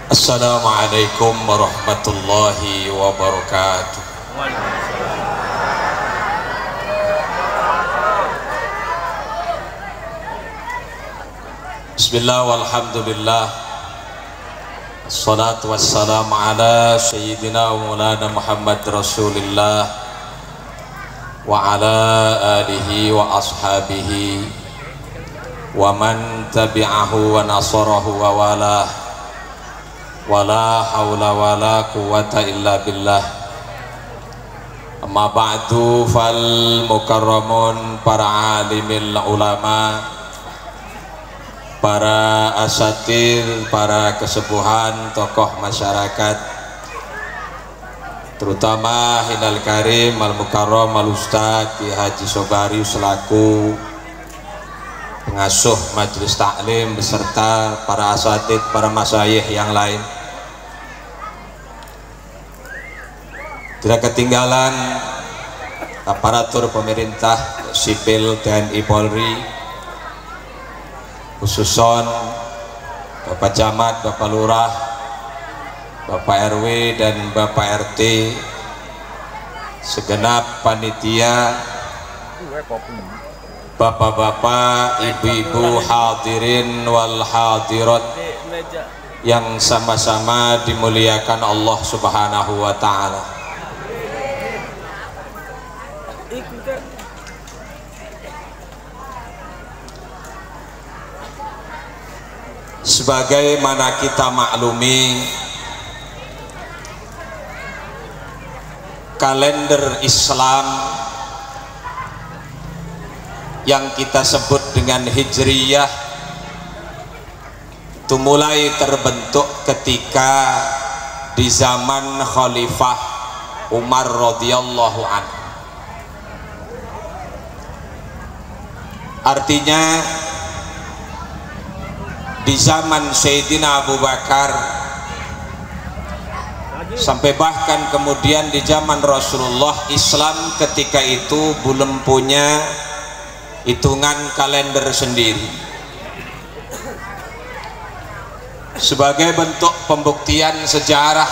Assalamualaikum warahmatullahi wabarakatuh. Bismillah walhamdulillah. Assalatu wassalamu ala sayyidina wa maulana Muhammad Rasulillah wa ala alihi wa ashabihi wa man tabi'ahu wa nasarahu wa walah wa la hawla wa la quwwata illa billah. Amma ba'du, fal mukarramun, para alimil ulama, para asatir, para kesepuhan, tokoh masyarakat, terutama Hinal Karim Al Mukarram Al Ustadz Ki Haji Sobari selaku pengasuh majelis taklim beserta para asatid, para masyayikh yang lain. Tidak ketinggalan aparatur pemerintah sipil TNI Polri, khususon Bapak Camat, Bapak Lurah, Bapak RW dan Bapak RT, segenap panitia, bapak-bapak, ibu-ibu, hadirin wal hadirat yang sama-sama dimuliakan Allah Subhanahu wa ta'ala. Sebagaimana kita maklumi, kalender Islam yang kita sebut dengan Hijriyah itu mulai terbentuk ketika di zaman Khalifah Umar radhiyallahu anhu. Artinya di zaman Sayyidina Abu Bakar sampai bahkan kemudian di zaman Rasulullah, Islam ketika itu belum punya hitungan kalender sendiri. Sebagai bentuk pembuktian sejarah,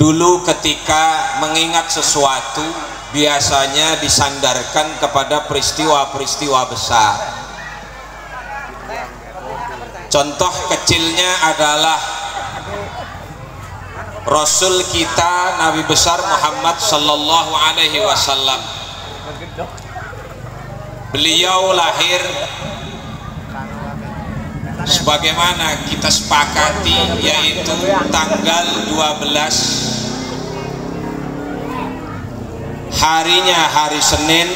dulu ketika mengingat sesuatu biasanya disandarkan kepada peristiwa-peristiwa besar. Contoh kecilnya adalah Rasul kita Nabi besar Muhammad sallallahu alaihi wasallam. Beliau lahir sebagaimana kita sepakati, yaitu tanggal 12, harinya hari Senin,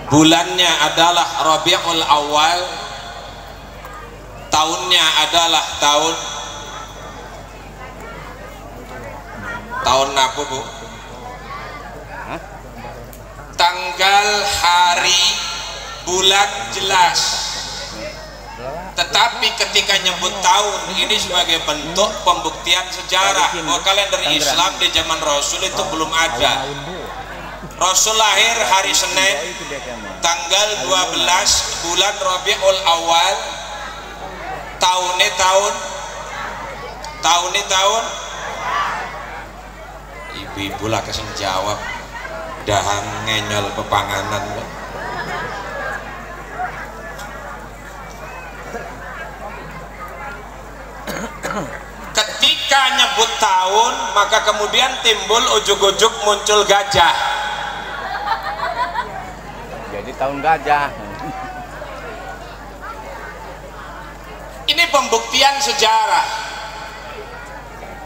bulannya adalah Rabiul Awal, tahunnya adalah tahun apa, Bu? Tanggal, hari, bulan jelas. Tetapi ketika nyebut tahun ini sebagai bentuk pembuktian sejarah bahwa kalender Islam di zaman Rasul itu belum ada. Rasul lahir hari Senin, tanggal 12 bulan Rabiul Awal, tahunnya tahun ibu-ibu lah kesing jawab, dahan ngenyol pepanganan. Ketika nyebut tahun, maka kemudian timbul ujuk-ujuk muncul gajah. Jadi tahun gajah. Ini pembuktian sejarah.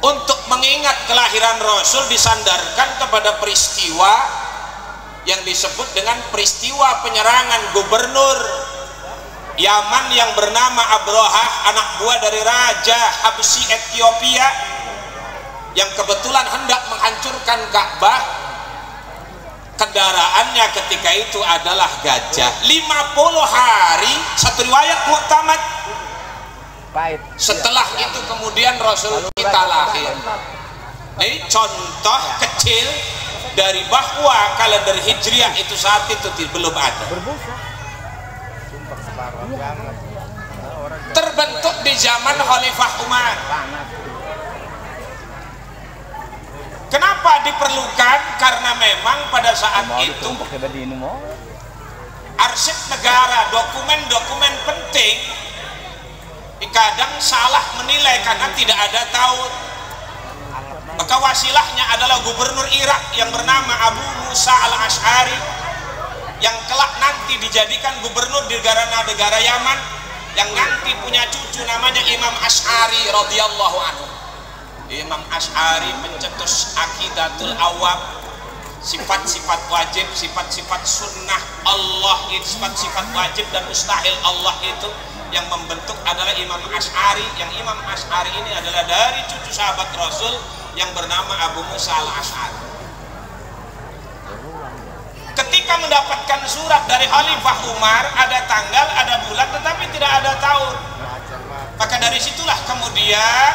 Untuk mengingat kelahiran Rasul disandarkan kepada peristiwa yang disebut dengan peristiwa penyerangan gubernur Yaman yang bernama Abrahah, anak buah dari Raja Habsyi Ethiopia, yang kebetulan hendak menghancurkan Ka'bah. Kendaraannya ketika itu adalah gajah. 50 hari, satu riwayat muktamad. Setelah itu kemudian Rasul kita lahir. Ini contoh kecil dari bahwa kalender Hijriah itu saat itu belum ada. terbentuk di zaman Khalifah Umar. Kenapa diperlukan? Karena memang pada saat itu arsip negara, dokumen-dokumen penting kadang salah menilai karena tidak ada taut. Maka wasilahnya adalah gubernur Irak yang bernama Abu Musa al-Ash'ari, yang kelak nanti dijadikan gubernur di negara Yaman, yang nanti punya cucu namanya Imam Ash'ari radhiyallahu anhu. Imam Ash'ari mencetus akidatul awam, sifat-sifat wajib, sifat-sifat sunnah Allah, sifat-sifat wajib dan mustahil Allah itu yang membentuk adalah Imam Ash'ari. Yang Imam Ash'ari ini adalah dari cucu sahabat Rasul yang bernama Abu Musa al-Ash'ari. Ketika mendapatkan surat dari Khalifah Umar, ada tanggal, ada bulan, tetapi tidak ada tahun. Maka dari situlah kemudian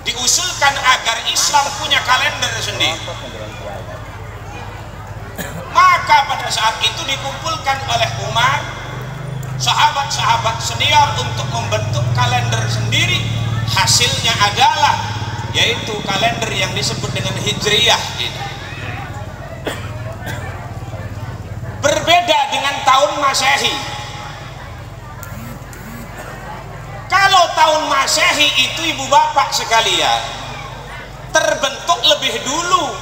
diusulkan agar Islam punya kalender sendiri. Maka pada saat itu dikumpulkan oleh Umar sahabat-sahabat senior untuk membentuk kalender sendiri. Hasilnya adalah yaitu kalender yang disebut dengan Hijriyah ini. Berbeda dengan tahun Masehi. Kalau tahun Masehi itu ibu bapak sekalian terbentuk lebih dulu,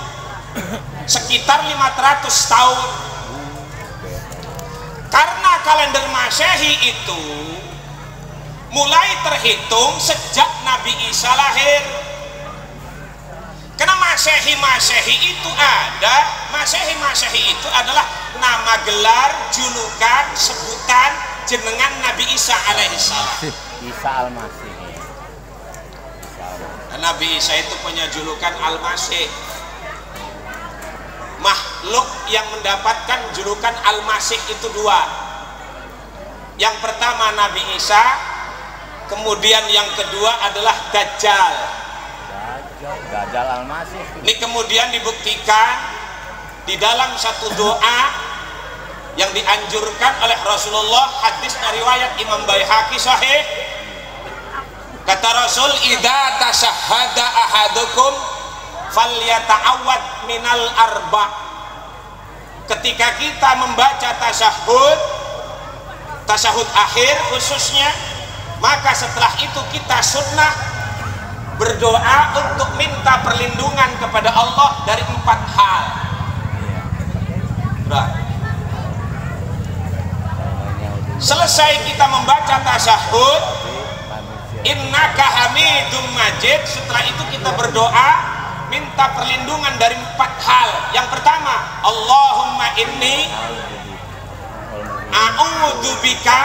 sekitar 500 tahun. Karena kalender Masehi itu mulai terhitung sejak Nabi Isa lahir. Karena Masehi itu ada, Masehi itu adalah nama gelar, julukan, sebutan jenengan Nabi Isa alaihissalam. Isa Al-Masih. Nabi Isa itu punya julukan Al-Masih. Makhluk yang mendapatkan julukan Al-Masih itu dua. Yang pertama Nabi Isa, kemudian yang kedua adalah Dajjal. Dajjal Al-Masih. Ini kemudian dibuktikan di dalam satu doa yang dianjurkan oleh Rasulullah, hadis dari riwayat Imam Baihaqi sahih. Kata Rasul, idza tashahhada ahadukum falyata'awwad minal arba. Ketika kita membaca tasyahud akhir khususnya, maka setelah itu kita sunnah berdoa untuk minta perlindungan kepada Allah dari 4 hal. Selesai kita membaca tasyahud, innaka hamidum majid, setelah itu kita berdoa minta perlindungan dari 4 hal. Yang pertama, Allahumma inni a'udzubika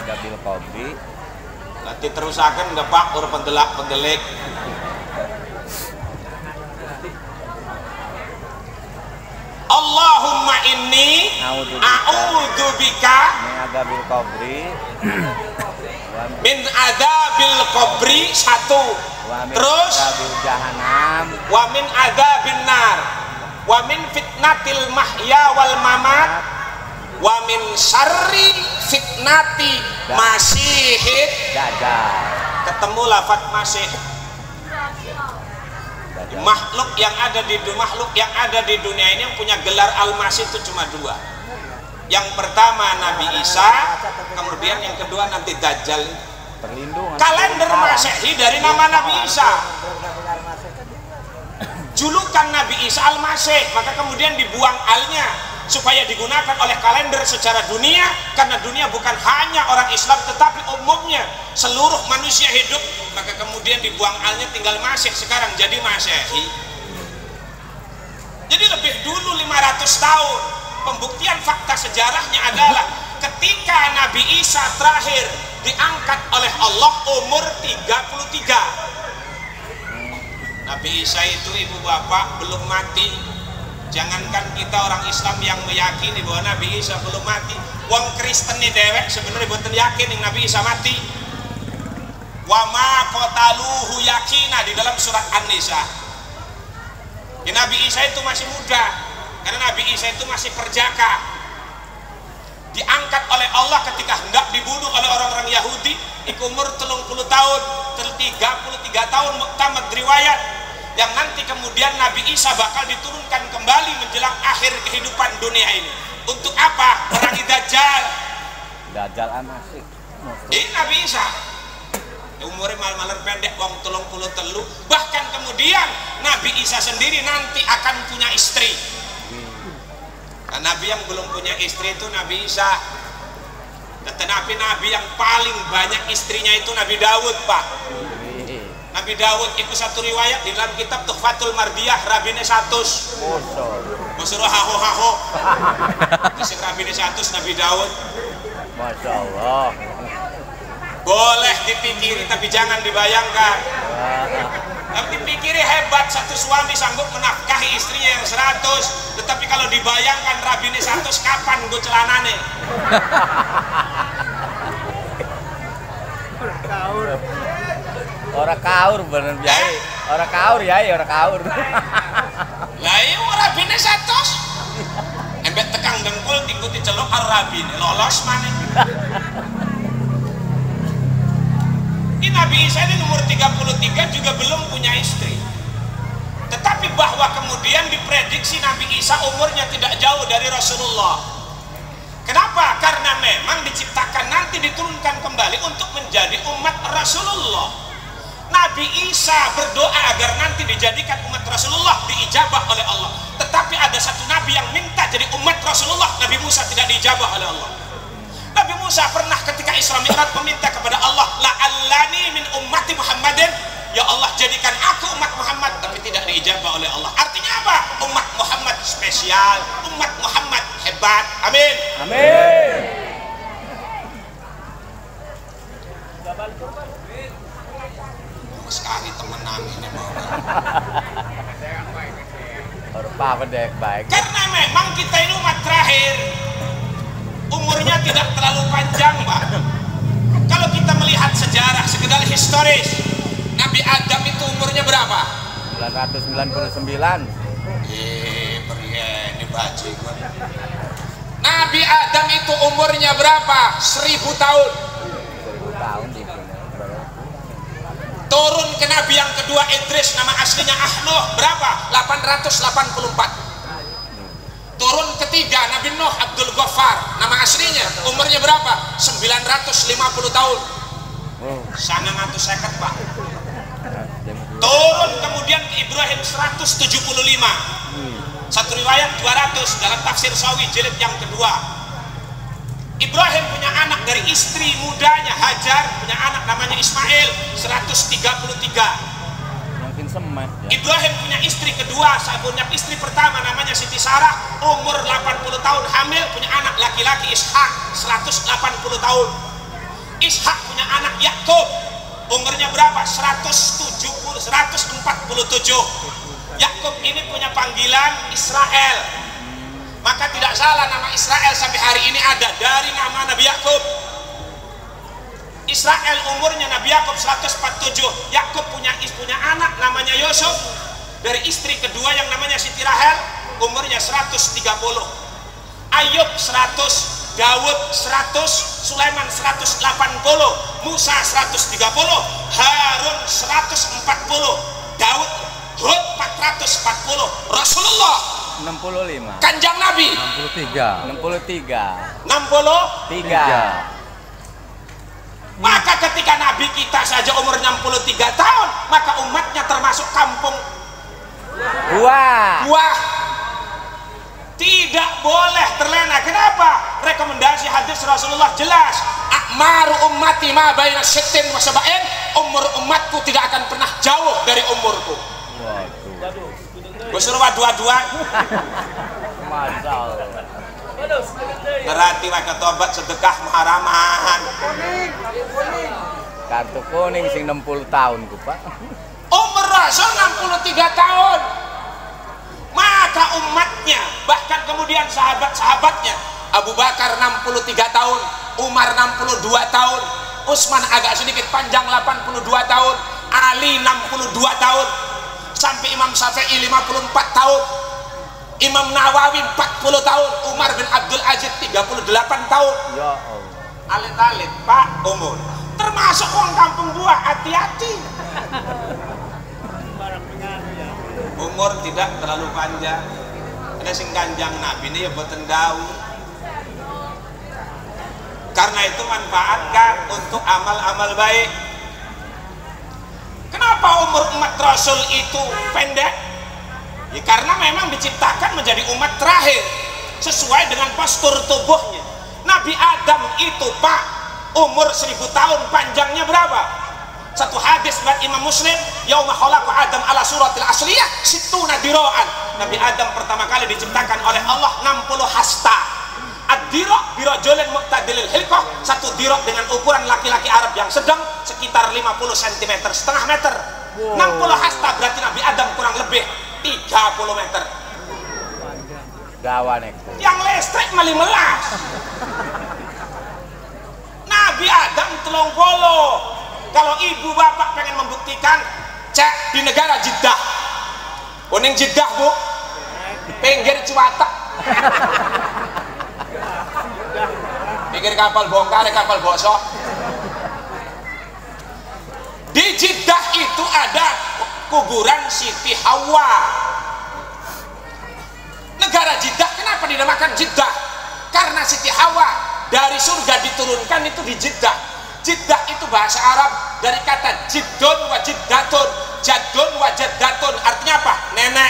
ada bil qabri. Nanti terusakan nggak pak ur pendelak pendelik. Allahumma inni a'udzubika min adzabil qabri 1, terus wa min adzabin nar, wa min fitnatil mahya wal mamat, wa min syarri fitnati masihid dajjal. Ketemu lafaz masih. Makhluk yang ada di dunia ini yang punya gelar Al-Masih itu cuma 2. Yang pertama Nabi Isa, kemudian yang kedua nanti Dajjal. Kalender Masehi dari nama Nabi Isa. Julukan Nabi Isa Al-Masih, maka kemudian dibuang alnya supaya digunakan oleh kalender secara dunia, karena dunia bukan hanya orang Islam tetapi umumnya seluruh manusia hidup, maka kemudian dibuang alnya, tinggal Masih sekarang jadi Masehi. Jadi lebih dulu 500 tahun. Pembuktian fakta sejarahnya adalah ketika Nabi Isa terakhir diangkat oleh Allah umur 33. Nabi Isa itu ibu bapak belum mati. Jangankan kita orang Islam yang meyakini bahwa Nabi Isa belum mati, wong Kristen nih dewek sebenarnya buatan yakin yang Nabi Isa mati. Wa ma qataluhu yakina di dalam surat An-Nisa. Ya, Nabi Isa itu masih muda, karena Nabi Isa itu masih perjaka. diangkat oleh Allah ketika hendak dibunuh oleh orang-orang Yahudi iku umur 30 tahun 33 tahun muktamad riwayat yang nanti kemudian Nabi Isa bakal diturunkan kembali menjelang akhir kehidupan dunia ini. Untuk apa? Perangi Dajjal. Dajjal Al-Masih. Ini Nabi Isa umurnya malam-malam pendek wong 33. Bahkan kemudian Nabi Isa sendiri nanti akan punya istri. Nah, Nabi yang belum punya istri itu Nabi Isa. Tetapi Nabi yang paling banyak istrinya itu Nabi Daud, Pak. Nabi Daud itu satu riwayat di dalam kitab Tuhfatul Mardiyah rabine 100. Musuh haho. Kisah rabine 100 Nabi Daud. Masya Allah. Boleh dipikiri tapi jangan dibayangkan. Tapi dipikiri hebat satu suami sanggup menafkahi istrinya yang 100. Tetapi kalau dibayangkan rabine 100 kapan gue celanane? Orang kaur bener biaya. Orang kaur ya, orang kaur. Lah iya rabine 100. Embet tekang dengkul tinggu diceluk karo rabine lolos maneh. Ini Nabi Isa ini umur 33 juga belum punya istri. Tetapi bahwa kemudian diprediksi Nabi Isa umurnya tidak jauh dari Rasulullah. Kenapa? Karena memang diciptakan nanti diturunkan kembali untuk menjadi umat Rasulullah. Nabi Isa berdoa agar nanti dijadikan umat Rasulullah, diijabah oleh Allah. Tetapi ada satu Nabi yang minta jadi umat Rasulullah, Nabi Musa tidak diijabah oleh Allah. Nabi Musa pernah ketika Isra Mi'raj meminta kepada Allah, la'allani min ummati Muhammadin, ya Allah jadikan aku umat Muhammad, tapi tidak diijabah oleh Allah. Artinya apa? Umat Muhammad spesial, umat Muhammad hebat. Amin. Amin. Sekali temenang ini mau. Orang apa dek baik. Karena memang kita ini umat terakhir. Umurnya tidak terlalu panjang, Pak. Kalau kita melihat sejarah sekedar historis, Nabi Adam itu umurnya berapa? 999. Ini bajingan. Nabi Adam itu umurnya berapa? 1000 tahun. 1000 tahun di sini. Turun ke Nabi yang kedua Idris, nama aslinya Ahnuh, berapa? 884. Turun ketiga Nabi Nuh Abdul Ghaffar, nama aslinya, umurnya berapa? 950 tahun. Sangat ngatus seket, Pak. Turun kemudian ke Ibrahim 175. Satu riwayat 200 dalam tafsir Sawi jilid yang kedua. Ibrahim punya anak dari istri mudanya Hajar, punya anak namanya Ismail 133. Mungkin semet ya. Ibrahim punya istri kedua, saya punya istri pertama namanya Siti Sarah, umur 80 tahun hamil, punya anak laki-laki Ishak 180 tahun. Ishak punya anak Yakub, umurnya berapa? 147. Yakub ini punya panggilan Israel. Maka tidak salah nama Israel sampai hari ini ada dari nama Nabi Yakub. Israel umurnya Nabi Yakub 147. Yakub punya anak namanya Yusuf dari istri kedua yang namanya Siti Rahel, umurnya 130. Ayub 100, Daud 100, Sulaiman 180, Musa 130, Harun 140, Daud Hud 440, Rasulullah 65. Kanjang Nabi 63. 63. Maka ketika Nabi kita saja umur 63 tahun, maka umatnya termasuk kampung buah. Tidak boleh terlena. Kenapa? Rekomendasi hadis Rasulullah jelas. Akmaru ummati ma baina syittin wa sab'in. Umur umatku tidak akan pernah jauh dari umurku. Waduh. Gue suruh dua-dua. Masya Allah. Berarti mereka tobat sedekah maharaman. Kartu kuning sing 60 tahun ku, Pak. Umur Rasul 63 tahun. Maka umatnya, bahkan kemudian sahabat-sahabatnya, Abu Bakar 63 tahun, Umar 62 tahun, Utsman agak sedikit panjang 82 tahun, Ali 62 tahun, sampai Imam Syafi'i 54 tahun. Imam Nawawi 40 tahun, Umar bin Abdul Aziz 38 tahun. Ya Allah. Alit-alit Pak umur. Termasuk orang kampung buah, hati-hati. Umur tidak terlalu panjang. Ada sing kanjang Nabi ini ya boten dawu. Karena itu manfaatkan untuk amal-amal baik. Kenapa umur umat Rasul itu pendek? Ya karena memang diciptakan menjadi umat terakhir sesuai dengan postur tubuhnya. Nabi Adam itu Pak umur 1000 tahun, panjangnya berapa? Satu hadis buat Imam Muslim, yauma khalaqa Adam ala suratil asliyah situna diraan. Nabi Adam pertama kali diciptakan oleh Allah 60 hasta. Ad-dirok birojolin muqtadilil hilqah, satu dirok dengan ukuran laki-laki Arab yang sedang sekitar 50 cm, setengah meter. 60 hasta berarti Nabi Adam kurang lebih 30 meter. Gawan itu. Yang listrik mali melas. Nabi Adam 30. Kalau ibu bapak pengen membuktikan, cek di negara Jeddah. Kuning Jeddah bu, pinggir Cuatak. Pinggir kapal bongkar, kapal bosok. Di Jeddah itu ada kuburan Siti Hawa. Negara Jeddah kenapa dinamakan Jeddah? Karena Siti Hawa dari surga diturunkan itu di Jeddah. Jeddah itu bahasa Arab dari kata jiddun wa jiddatun. Jaddun wa jaddatun artinya apa? Nenek.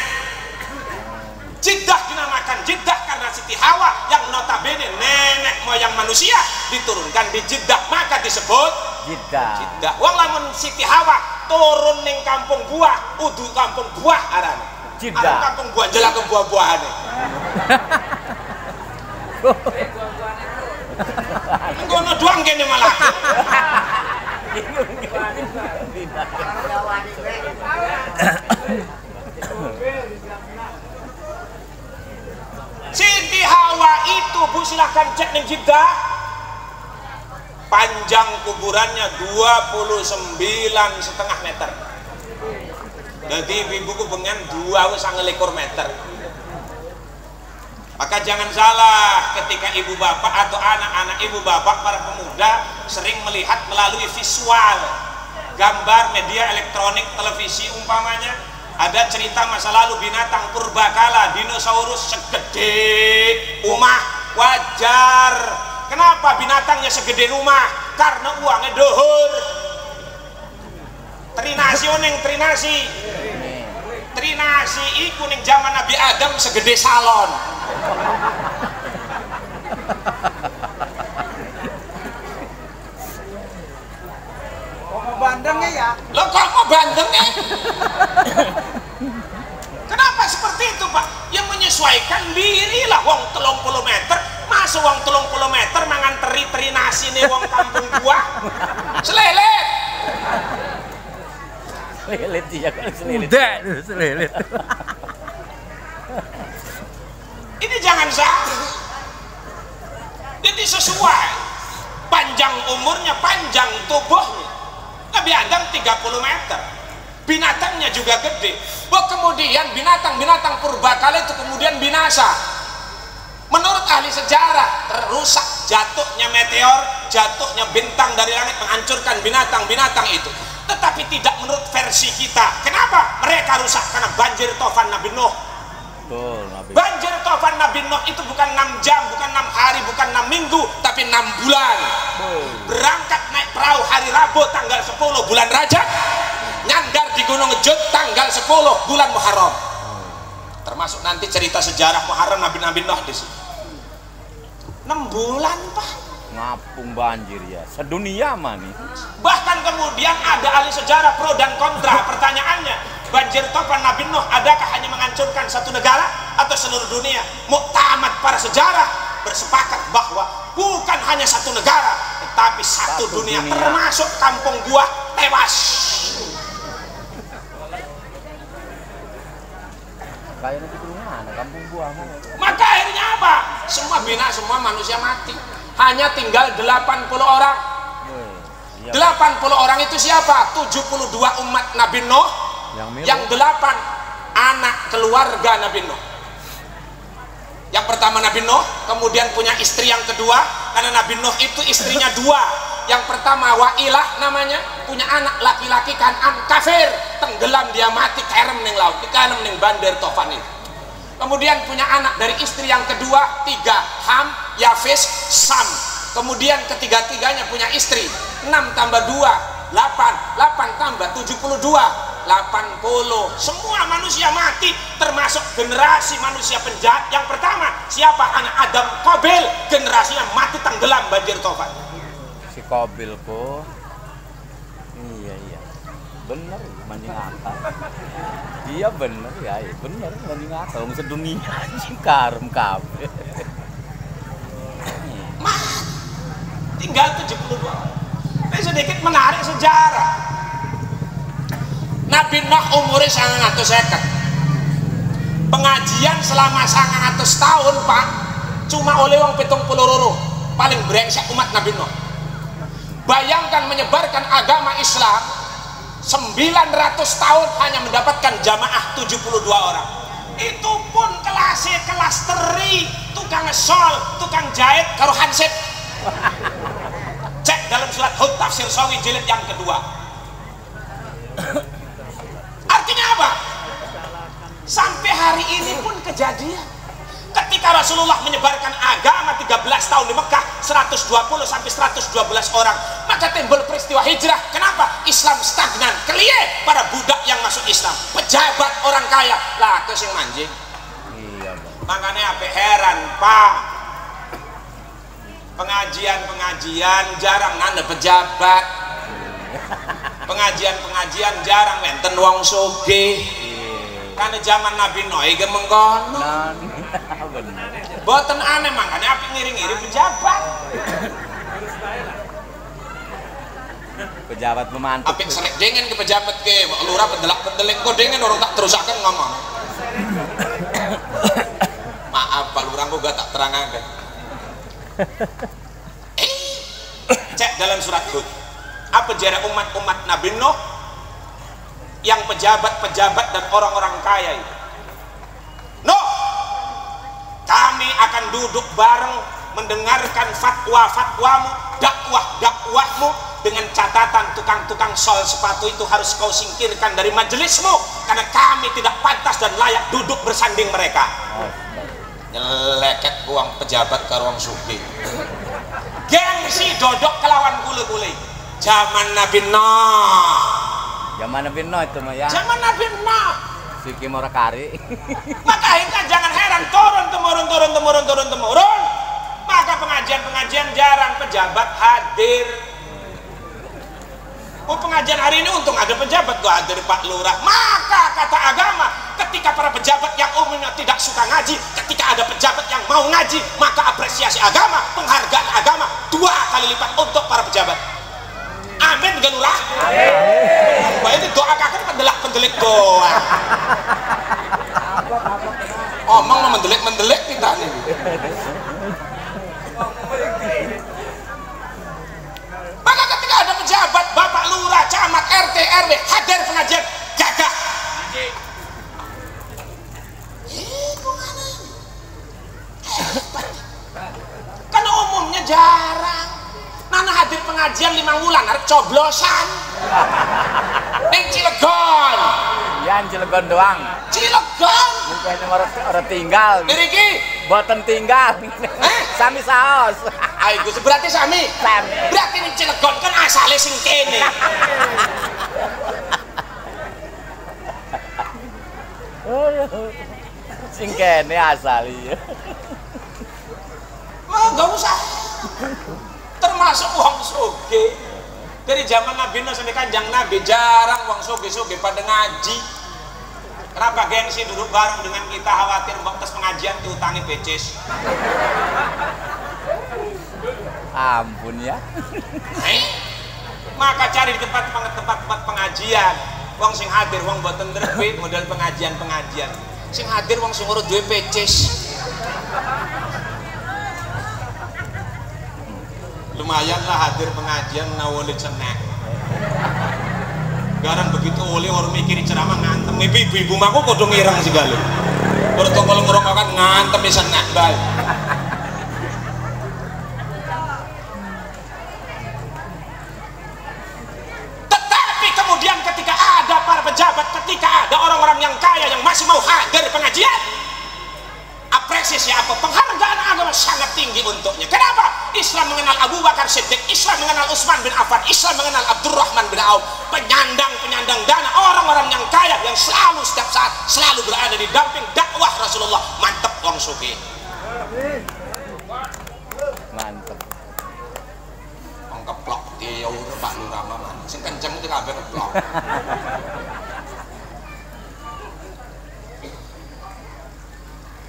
Jeddah dinamakan Jeddah karena Siti Hawa yang notabene nenek moyang manusia diturunkan di Jeddah, maka disebut Jeddah. Jeddah. Wong lamun Siti Hawa turun ning kampung buah, udu kampung buah arane. Jeddah. Aran kampung buah jelak ke buah-buahane. Ngono doang kene malah. Siti Hawa itu bu silahkan cek ning Jeddah. Panjang kuburannya 29,5 meter. Jadi ibuku bengen 2,9 meter. Maka jangan salah ketika ibu bapak atau anak-anak ibu bapak, para pemuda sering melihat melalui visual, gambar, media elektronik, televisi umpamanya, ada cerita masa lalu binatang purbakala, dinosaurus segede rumah. Wajar. Kenapa binatangnya segede rumah? Karena uangnya dohur. Trinasi oneng trinasi. Trinasi iku ning zaman Nabi Adam segede salon. Kok mau bandengnya ya? Lo kok mau bandengnya? Kenapa seperti itu Pak? Yang menyesuaikan dirilah wong 30 meter. Masa wong 30 meter mangan teri nasi nih wong kampung gua? Selelet. Selelet dia kan selelet. Udah, selelet. Ini jangan salah. Jadi sesuai panjang umurnya, panjang tubuhnya. Nabi Adam 30 meter. Binatangnya juga gede. Kemudian binatang-binatang purbakala itu kemudian binasa. Menurut ahli sejarah, terusak jatuhnya meteor, jatuhnya bintang dari langit menghancurkan binatang-binatang itu. Tetapi tidak menurut versi kita. Kenapa? Mereka rusak karena banjir tofan Nabi Nuh. Betul, Nabi. Banjir tofan Nabi Nuh itu bukan 6 jam, bukan 6 hari, bukan 6 minggu, tapi 6 bulan. Berangkat naik perahu hari Rabu tanggal 10 bulan Rajab, nyandar di Gunung Ejut tanggal 10 bulan Muharram. Termasuk nanti cerita sejarah Muharram Nabi Nuh di sini. 6 bulan Pak. Ngapung banjir ya. Sedunia mah nih. Bahkan kemudian ada ahli sejarah pro dan kontra. Pertanyaannya, banjir topan Nabi Nuh adakah hanya menghancurkan satu negara atau seluruh dunia? Muktamad para sejarah bersepakat bahwa bukan hanya satu negara, tetapi satu dunia, termasuk kampung gua tewas. Kayaknya itu mana kampung buah. Maka akhirnya apa? Semua bina, semua manusia mati. Hanya tinggal 80 orang. 80 orang itu siapa? 72 umat Nabi Nuh. Yang 8 anak keluarga Nabi Nuh. Yang pertama Nabi Nuh, kemudian punya istri yang kedua, karena Nabi Nuh itu istrinya dua. Yang pertama Wailah namanya, punya anak laki-laki Kan'an, kafir, tenggelam dia mati kerem ning laut, dikanam ning bandar Tofan itu. Kemudian punya anak dari istri yang kedua, 3, Ham, Yafis, Sam. Kemudian ketiga-tiganya punya istri, 6 tambah 2, 8, 8 tambah 72, 80. Semua manusia mati, termasuk generasi manusia penjahat. Yang pertama siapa? Anak Adam, Qabil, generasinya mati tenggelam banjir Tofan. Si Qabil kok. Iya. Bener mancing akal. Iya bener ya, bener mancing akal. Wong sedunia anjing karem kabeh. Tinggal 72. Ini sedikit menarik sejarah. Nabi Nuh umurnya 950. Pengajian selama 900 tahun Pak, cuma oleh wong 72 paling brengsek umat Nabi Nuh. Bayangkan menyebarkan agama Islam 900 tahun hanya mendapatkan jamaah 72 orang. Itu pun kelasnya kelas teri, tukang sol, tukang jahit karo hansip. Cek dalam surat Hud tafsir Sawi jilid yang kedua. Artinya apa? Sampai hari ini pun kejadian. Ketika Rasulullah menyebarkan agama 13 tahun di Mekah, 120 sampai 112 orang, maka timbul peristiwa hijrah. Kenapa? Islam stagnan, kelie para budak yang masuk Islam, pejabat orang kaya lah ke sing manjing. Iya, Bang. Makanya apa heran Pak, pengajian jarang nanda pejabat, pengajian jarang menten wong sugih. Karena zaman Nabi Nuh ge mengkono. Bener. Boten aneh, makanya api ngiri-ngiri pejabat. Pejabat memantu. Api serek dengen ke pejabat ke lurah pendelak kok dengen orang tak terusakan ngomong. Maaf Pak Lurah kok gak tak terangaken. Cek dalam surat Hud. Apa jarak umat Nabi Nuh yang pejabat-pejabat dan orang-orang kaya itu? Nuh, kami akan duduk bareng mendengarkan fatwa-fatwamu, dakwah-dakwahmu, dengan catatan tukang-tukang sol sepatu itu harus kau singkirkan dari majelismu, karena kami tidak pantas dan layak duduk bersanding mereka. Nyeleket uang pejabat ke ruang sugih. Gengsi dodok kelawan kule-kule. Zaman Nabi Nuh. Zaman Nabi Nuh itu mah ya. Zaman Nabi Nuh. Siki Morakari. Maka akhirnya jangan heran turun temurun. Maka pengajian jarang pejabat hadir. Oh, pengajian hari ini untung ada pejabat gak hadir Pak Lurah. Maka kata agama, ketika para pejabat yang umumnya tidak suka ngaji, ketika ada pejabat yang mau ngaji, maka apresiasi agama, penghargaan agama 2 kali lipat untuk para pejabat. Amin gak Lurah? Amin. Baik itu doakan pendelak doa. Omong mendelik kita nih. Maka ketika ada pejabat, Bapak Lurah, Camat, RT, RW hadir pengajian, gagah. Karena umumnya jarang. Nana hadir pengajian 5 bulan, harus coblosan. Neng Cilegon. Ya Cilegon doang. Cilegon. Mungkin orang tinggal. Diriki. Boten tinggal. Sami saos. Ayo berarti sami. Berarti neng Cilegon kan asalnya sing kene. Sing kene asali. Enggak usah. Termasuk wong sugih. Dari zaman Nabi Nuh sampai Kanjeng Nabi jarang wong sugih pada ngaji. Kenapa gengsi duduk bareng dengan kita, khawatir waktu pengajian diutangi becis. Ampun ya. Maka cari di tempat pengajian. Wong sing hadir wong boten duwe modal pengajian. Sing hadir wong sing urut duwe becis. Lumayanlah hadir pengajian nawali cenek. Garang begitu oleh orang mikir ceramah ngantem. Ibu-ibu maku kudu ngirang segala. Baru tongkol ngorong kan ngantem bisa nakbal. Tetapi kemudian ketika ada para pejabat, ketika ada orang-orang yang kaya yang masih mau hadir pengajian, apresiasi apa? Penghargaan agama sangat tinggi untuknya. Kenapa? Islam mengenal Abu Bakar Siddiq, Islam mengenal Utsman bin Affan, Islam mengenal Abdurrahman bin Auf, penyandang dana, orang-orang yang kaya yang selalu setiap saat selalu berada di damping dakwah Rasulullah. Mantep wong sugih. Mantep. Wong keplok dia urip Pak Lurah man. Sing kenceng itu kabeh keplok.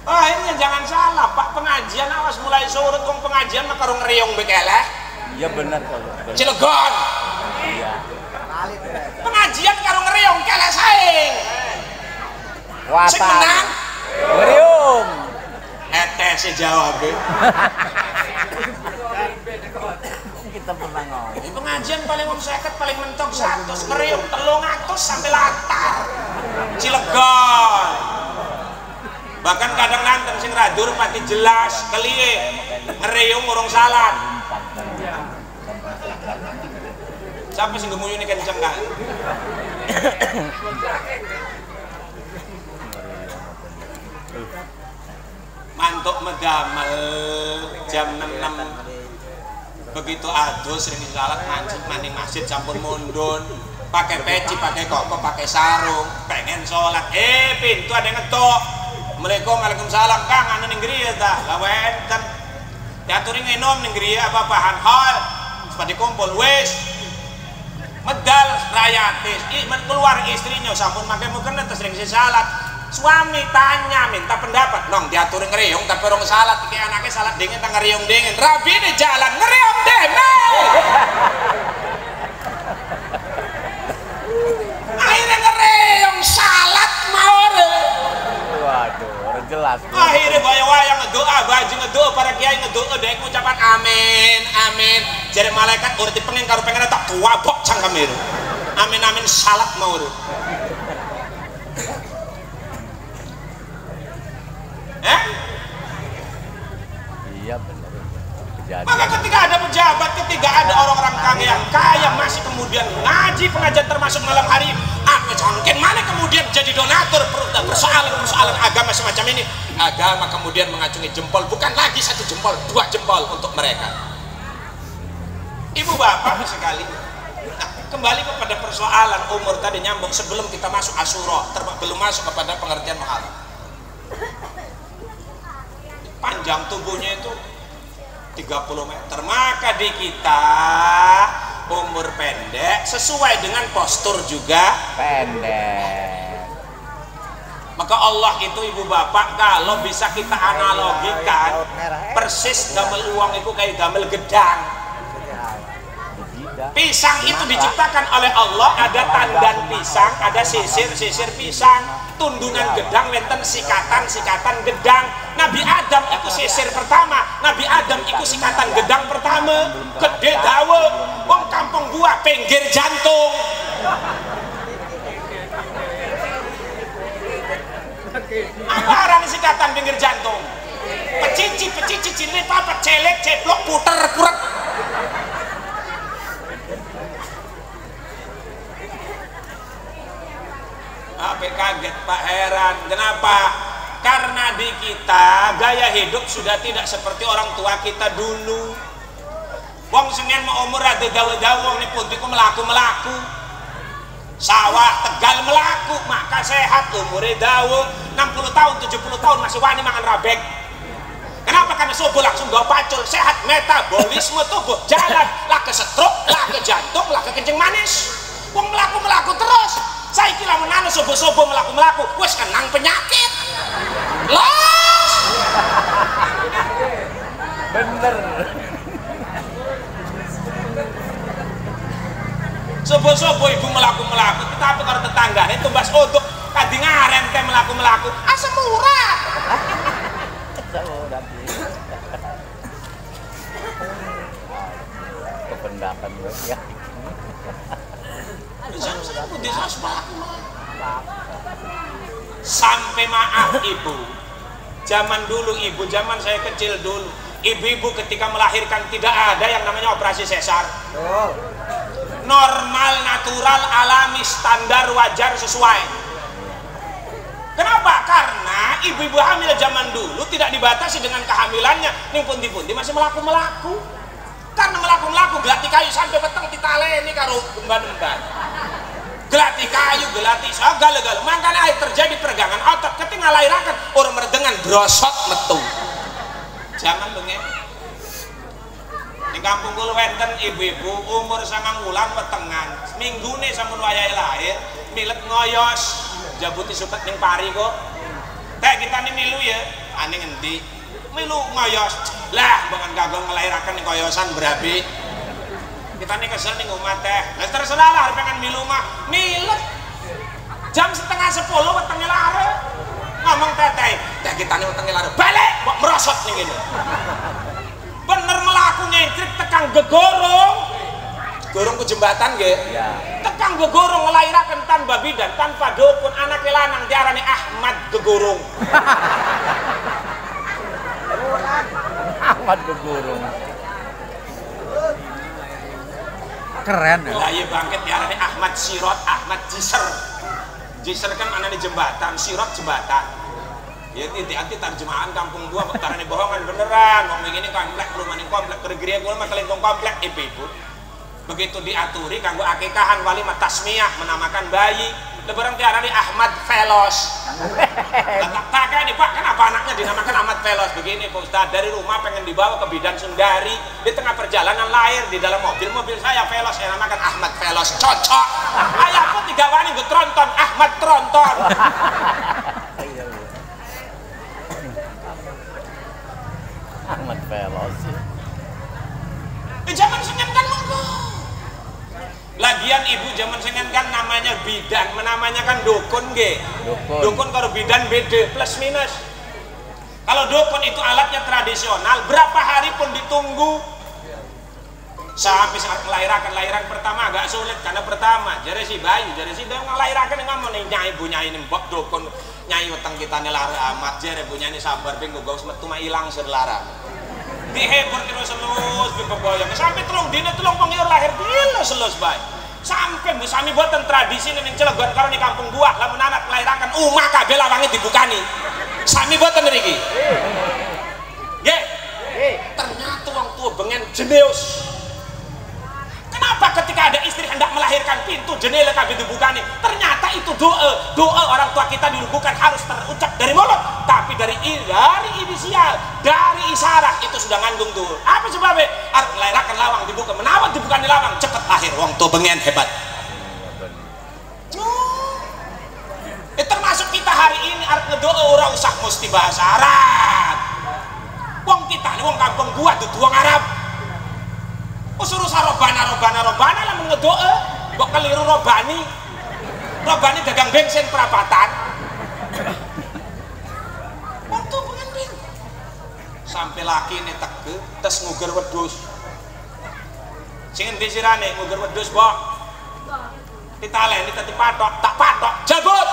Akhirnya jangan salah Pak, pengajian awas mulai surut wong pengajian mah karo ngeriung bekeleh. Iya benar kalau. Cilegon. Iya. Pengajian karo ngeriung keleh saing. Watan. Sing menang Ngeriung. si jawab. Kita pernah ngomong. Di pengajian paling wong 50 paling mentok 100 ngeriung 300 sampai latar. Cilegon. Bahkan kadang nanteng sing radur pati jelas keliye ngeriung urung salat. Siapa sing gemuyune kenceng kan? Mantuk medamel jam 6 begitu adus sering salat mancing maning masjid campur mundun pakai peci pakai koko pakai sarung pengen sholat pintu ada yang ngetok. Assalamualaikum, waalaikumsalam, Kang, anu ning griya ta? Lah wenten. Diaturi ngenom ning griya apa-apaan hal. Sepadi kumpul wis. Medal rayatis, keluar istrinya sampun make mukena terus sering salat. Suami tanya minta pendapat, "Nong, diaturi ngeriung tapi orang salat iki anake salat dingin ta ngeriung dingin." Rabine jalan ngeriung deme. Akhirnya ngeriung salat maore. Waduh, jelas. Akhirnya wayang ngedoa, baju ngedoa, para kiai ngedoa, dek ucapan amin, amin. Jadi malaikat urut pengen karo pengen tak tuabok cangkemir. Amin amin salat mau. Iya benar. Kejadian. Maka ketika ada pejabat, ketika ada orang-orang kaya yang kaya masih kemudian ngaji pengajian termasuk malam hari, apa cangken mana kemudian jadi donatur persoalan agama semacam ini, agama kemudian mengacungi jempol, bukan lagi 1 jempol, 2 jempol untuk mereka. Ibu bapak sekali. Nah, kembali kepada persoalan umur tadi nyambung sebelum kita masuk Asyura, belum masuk kepada pengertian Muharram. Panjang tubuhnya itu 30 meter, maka di kita umur pendek sesuai dengan postur juga pendek. Maka Allah itu ibu bapak kalau bisa kita analogikan persis damel uang itu kayak damel gedang. Pisang itu diciptakan oleh Allah, ada tandan pisang, ada sisir pisang, tundunan gedang, wenten sikatan gedang. Nabi Adam itu sisir pertama, Nabi Adam itu sikatan gedang pertama, gede dawa, wong kampung gua pinggir jantung. Apa arang sikatan pinggir jantung? Pecici cilik papat celek ceplok puter kurek. Apa kaget Pak, heran kenapa? Karena di kita gaya hidup sudah tidak seperti orang tua kita dulu. Wong sengen mau umur ada dawa-dawa ini puntiku melaku sawah Tegal melaku, maka sehat umurnya dawa 60 tahun 70 tahun masih wani makan rabek. Kenapa? Karena subuh langsung bawa pacul, sehat, metabolisme tubuh jalan, lah ke stroke, lah ke jantung, lah ke kencing manis. Wong melaku terus. Saya kira menana subuh-subuh melaku wes kenang penyakit los bener. subuh-subuh ibu melaku tetapi kalau tetangga itu tumbas odok kadi ngaren teh melaku asam urat kependakan gue ya. Sampai maaf ibu, Zaman dulu ibu, zaman saya kecil dulu, ibu-ibu ketika melahirkan tidak ada yang namanya operasi sesar. Normal, natural, alami, standar, wajar, sesuai. Kenapa? Karena ibu-ibu hamil zaman dulu tidak dibatasi dengan kehamilannya, ning pundi-pundi masih melaku-melaku. Karena melaku-melaku gelati kayu sampai peteng ditaleni karo gemban-gemban. Gelati kayu, gelati segala-gala. Makanya air terjadi peregangan otot ketika ngalairaken orang meredengan brosot metu. Zaman bengen. Di kampung kula wenten ibu-ibu umur 9 wulan wetengan. Minggune sampun wayahe lahir, milet ngoyos, jabuti supet ning pari kok. Tek kita nih milu ya, ane ngendi? Milu ngoyos. Lah, bukan kagok ngelairaken ning koyosan berabi. Kita nih kesel ning omah teh. Lah terserah lah pengen milu mah. Milet. Jam 9:30 wetenge lare. Ngomong teteh, teh kita nih wetenge lare. Balik, kok merosot ning ngene. Bener melaku nyentrik tekang gegorong. Gegorong ke jembatan nggih. Iya. Tekang gegorong ngelairaken tanpa bidan, tanpa dukun, anak lanang diarani Ahmad Gegorong. Ahmad Gegorong. Keren ya. Lah iya bangkit diarani Ahmad Sirot, Ahmad Jiser. Jiser kan mana di jembatan, Sirot jembatan. Ya hati-hati terjemahan kampung gua tarane bohongan beneran. Ngomong ini komplek perumahan komplek kergria gua mah kelentong komplek ibu-ibu. Begitu diaturi kanggo akikahan walimah tasmiyah menamakan bayi. Lebaran diarani Ahmad Velos. Tak kan nih Pak, kenapa anaknya dinamakan Ahmad Velos? Begini Pak Ustadz, dari rumah pengen dibawa ke bidan Sundari, di tengah perjalanan lahir di dalam mobil saya Velos, saya namakan Ahmad Velos. Cocok. Ayahku 3 wani gue tronton, Ahmad Tronton. Ahmad Velos. Zaman sengen kan monggo. Lagian ibu zaman sengen kan namanya bidan, namanya kan dukun nggih. Dukun kalau bidan beda plus minus. Kalau dukun itu alatnya tradisional, berapa hari pun ditunggu. Sampai saat lahiran pertama agak sulit karena pertama jare si bayi, jare si dong ngelahirakan ngomong nih nyai bu nyai nembok dukun nyai weteng kita nelar amat jare bu nyai sabar ping gak usah metu mah ilang serlara. Dihebur terus selus bebayang sampai telung dina telung pengiur lahir dina selus bayi. Sampai bu sami buatan tradisi ning Cilegon karo di kampung gua lamun anak lairakan umah kabeh lawange dibukani. Sami buatan mriki. Nggih. Ternyata wong tua bengen jenius. Kenapa ketika ada istri hendak melahirkan pintu jendela kabeh dibukani? Ternyata itu doa orang tua kita dulu bukan harus terucap dari mulut, tapi dari inisial, dari isyarat itu sudah ngandung tuh. Apa sebabnya? Arep melahirkan lawang dibuka, menawa dibukani lawang cepet lahir. Wong tua bengen hebat. Termasuk kita hari ini arep ngedoa ora usah mesti bahasa Arab. Wong kita nih wong kampung gua dudu wong Arab. Suruh sarobana lah mengedoa kok keliru robani dagang bensin perapatan waktu pengending sampai laki ini tege tes nguger wedus singin disirane nguger wedus bok ditalen ditati patok tak patok jabut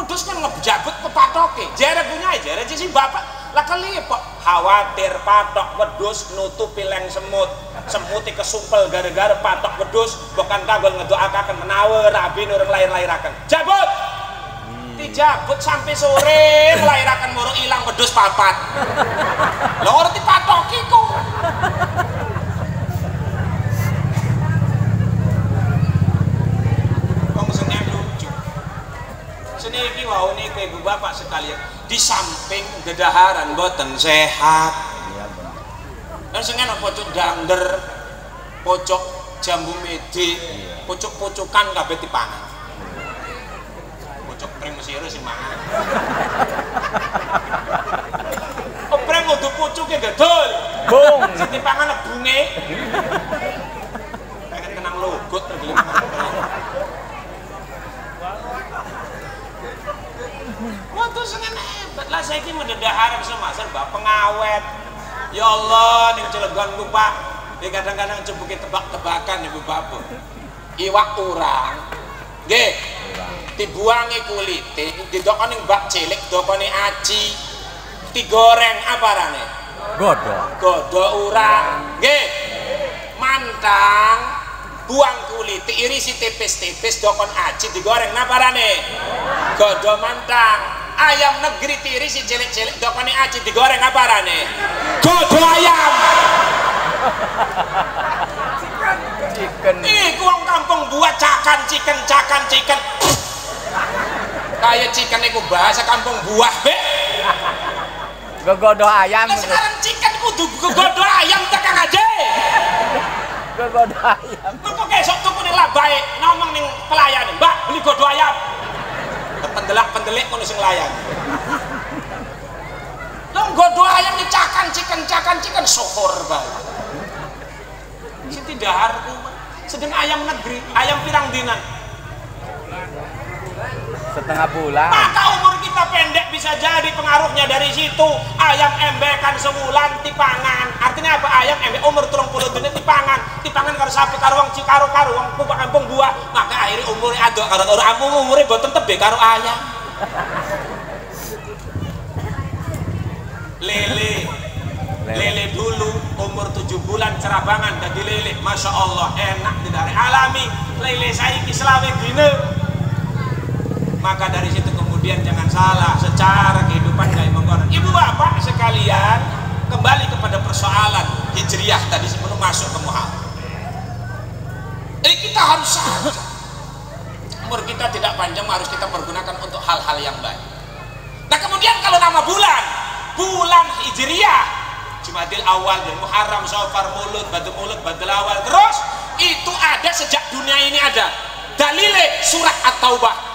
wedus kan ngejabut ke patoke jere punya jere si bapak lah kelipok khawatir patok wedus nutupi leng semuti kesumpel gara-gara patok wedus bukan kagol ngedoakakan menawa rabi orang lahir-lahirakan jabut dijabut sampai sore melahirakan moro ilang wedus papat lo ngerti patoki ku kong seneng lucu seniki wau niki ibu bapak sekalian di samping gedaharan boten sehat dan sengen pocok dander pocok jambu mede pocok-pocokan kabeh dipangan pocok preng Mesir sing mangan preng kudu pucuke gedul bung sing dipangan ebunge pengen kenang logot tergelim waktu sengen hebat lah saya ini mendedaharan sama serba pengawet ya Allah ning Cilegon ku Pak kadang-kadang cebuki tebak-tebakan ibu bapak iwak urang nggih dibuangi kulite, didokoni mbak cilik, dokoni aci, digoreng apa rane? Godok urang, nggih. Mantang, buang kulit, irisi tipis-tipis, dokon aci, digoreng napa rane? Godok mantang. Ayam negeri tirisi cilik-cilik, dokoni aci, digoreng apa rane? Godok ayam. Chicken. Wong kampung buat cakan chicken. Kayak chicken itu bahasa kampung buah be. Godo ayam. Nah, sekarang chicken kudu godo ayam tekan aja. Godo ayam. Kok besok tuku ning Labai ngomong ning pelayan, "Mbak, beli godo ayam." Pendelak-pendelik kono sing layan. Long godo ayam dicakan chicken syukur bae. Siti daharku sedang ayam negeri, ayam pirang dinan. Setengah bulan. Maka umur kita pendek bisa jadi pengaruhnya dari situ. Ayam embekan sebulan tipangan. Artinya apa? Ayam embek umur 30 dina tipangan karo sapi karo wong Cikaro karo wong kampung buah. Maka akhirnya umurnya adok karo orang ampung umurnya boten tebe karo ayam. Lele dulu umur 7 bulan cerabangan jadi lele, masya Allah enak tidak alami. Lele saiki selawe dina. Maka dari situ kemudian jangan salah secara kehidupan gaya mengkonon. Ibu bapak sekalian, kembali kepada persoalan hijriyah tadi sebelum masuk ke muhal. Jadi kita harus sadar umur kita tidak panjang, harus kita pergunakan untuk hal-hal yang baik. Nah kemudian kalau nama bulan hijriyah, Jumadil Awal, dan Muharram, Safar, Mulud, Badul Awal, terus itu ada sejak dunia ini ada. Dalile surat At-Taubah.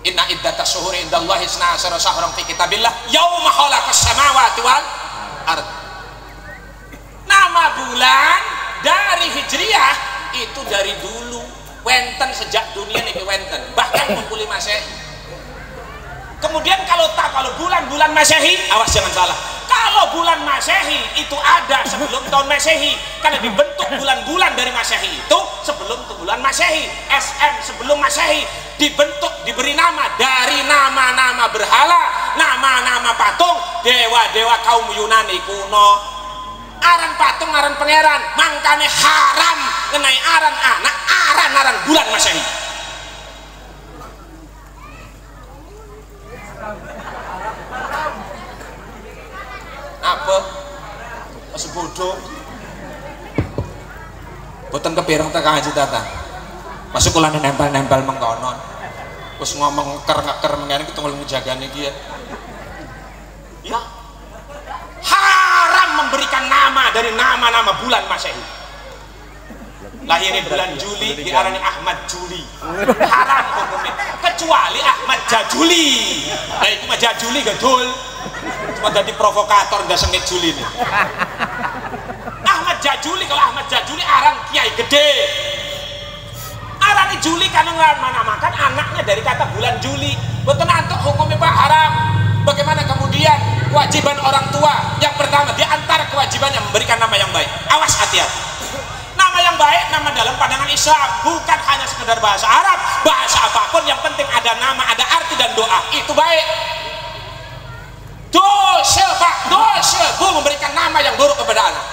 Inna iddata syuhuri indallahi 12 syahran fi kitabillah yauma khalaqas samawati wal ard. Nama bulan dari hijriyah itu dari dulu wenten sejak dunia niki wenten bahkan mengkuli Masehi. Kemudian kalau bulan Masehi, awas jangan salah. Kalau bulan Masehi itu ada sebelum tahun Masehi, karena dibentuk bulan-bulan dari Masehi itu sebelum bulan Masehi. SM sebelum Masehi dibentuk, diberi nama dari nama-nama berhala, nama-nama patung, dewa-dewa kaum Yunani kuno. Aran patung, aran pangeran, mangkane haram ngenai aran anak, aran bulan Masehi. Apa? Masih bodoh. Boten kepireng tekan aja tata. Masuk kulane nempel-nempel mengkonon. Terus ngomong ngeker mengene kita ngulung ngejagane iki ya. Ya. Haram memberikan nama dari nama-nama bulan Masehi. Lahirnya bulan Juli diarani Ahmad Juli. Haram hukumnya. Kecuali Ahmad Jajuli. Nah itu mah Jajuli gadul. Cuma jadi provokator nggak sengit Juli nih. Ahmad Jajuli, kalau Ahmad Jajuli aran kiai gede. Arani Juli karena menamakan anaknya dari kata bulan Juli. Betul antuk hukumnya Pak haram. Bagaimana kemudian kewajiban orang tua? Yang pertama di antara kewajibannya memberikan nama yang baik. Awas hati-hati. Nama yang baik, nama dalam pandangan Islam, bukan hanya sekedar bahasa Arab, bahasa apapun yang penting ada nama, ada arti dan doa, itu baik. Dosa Bu memberikan nama yang buruk kepada anak.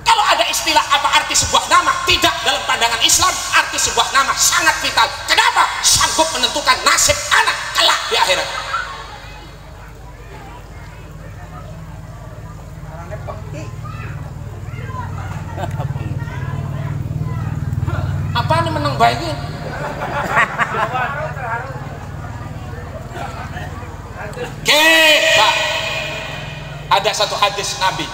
Kalau ada istilah apa arti sebuah nama, tidak dalam pandangan Islam, arti sebuah nama sangat vital. Kenapa? Sanggup menentukan nasib anak kelak di akhirat. Apa ini menang baiknya? Pak. Ada satu hadis Nabi.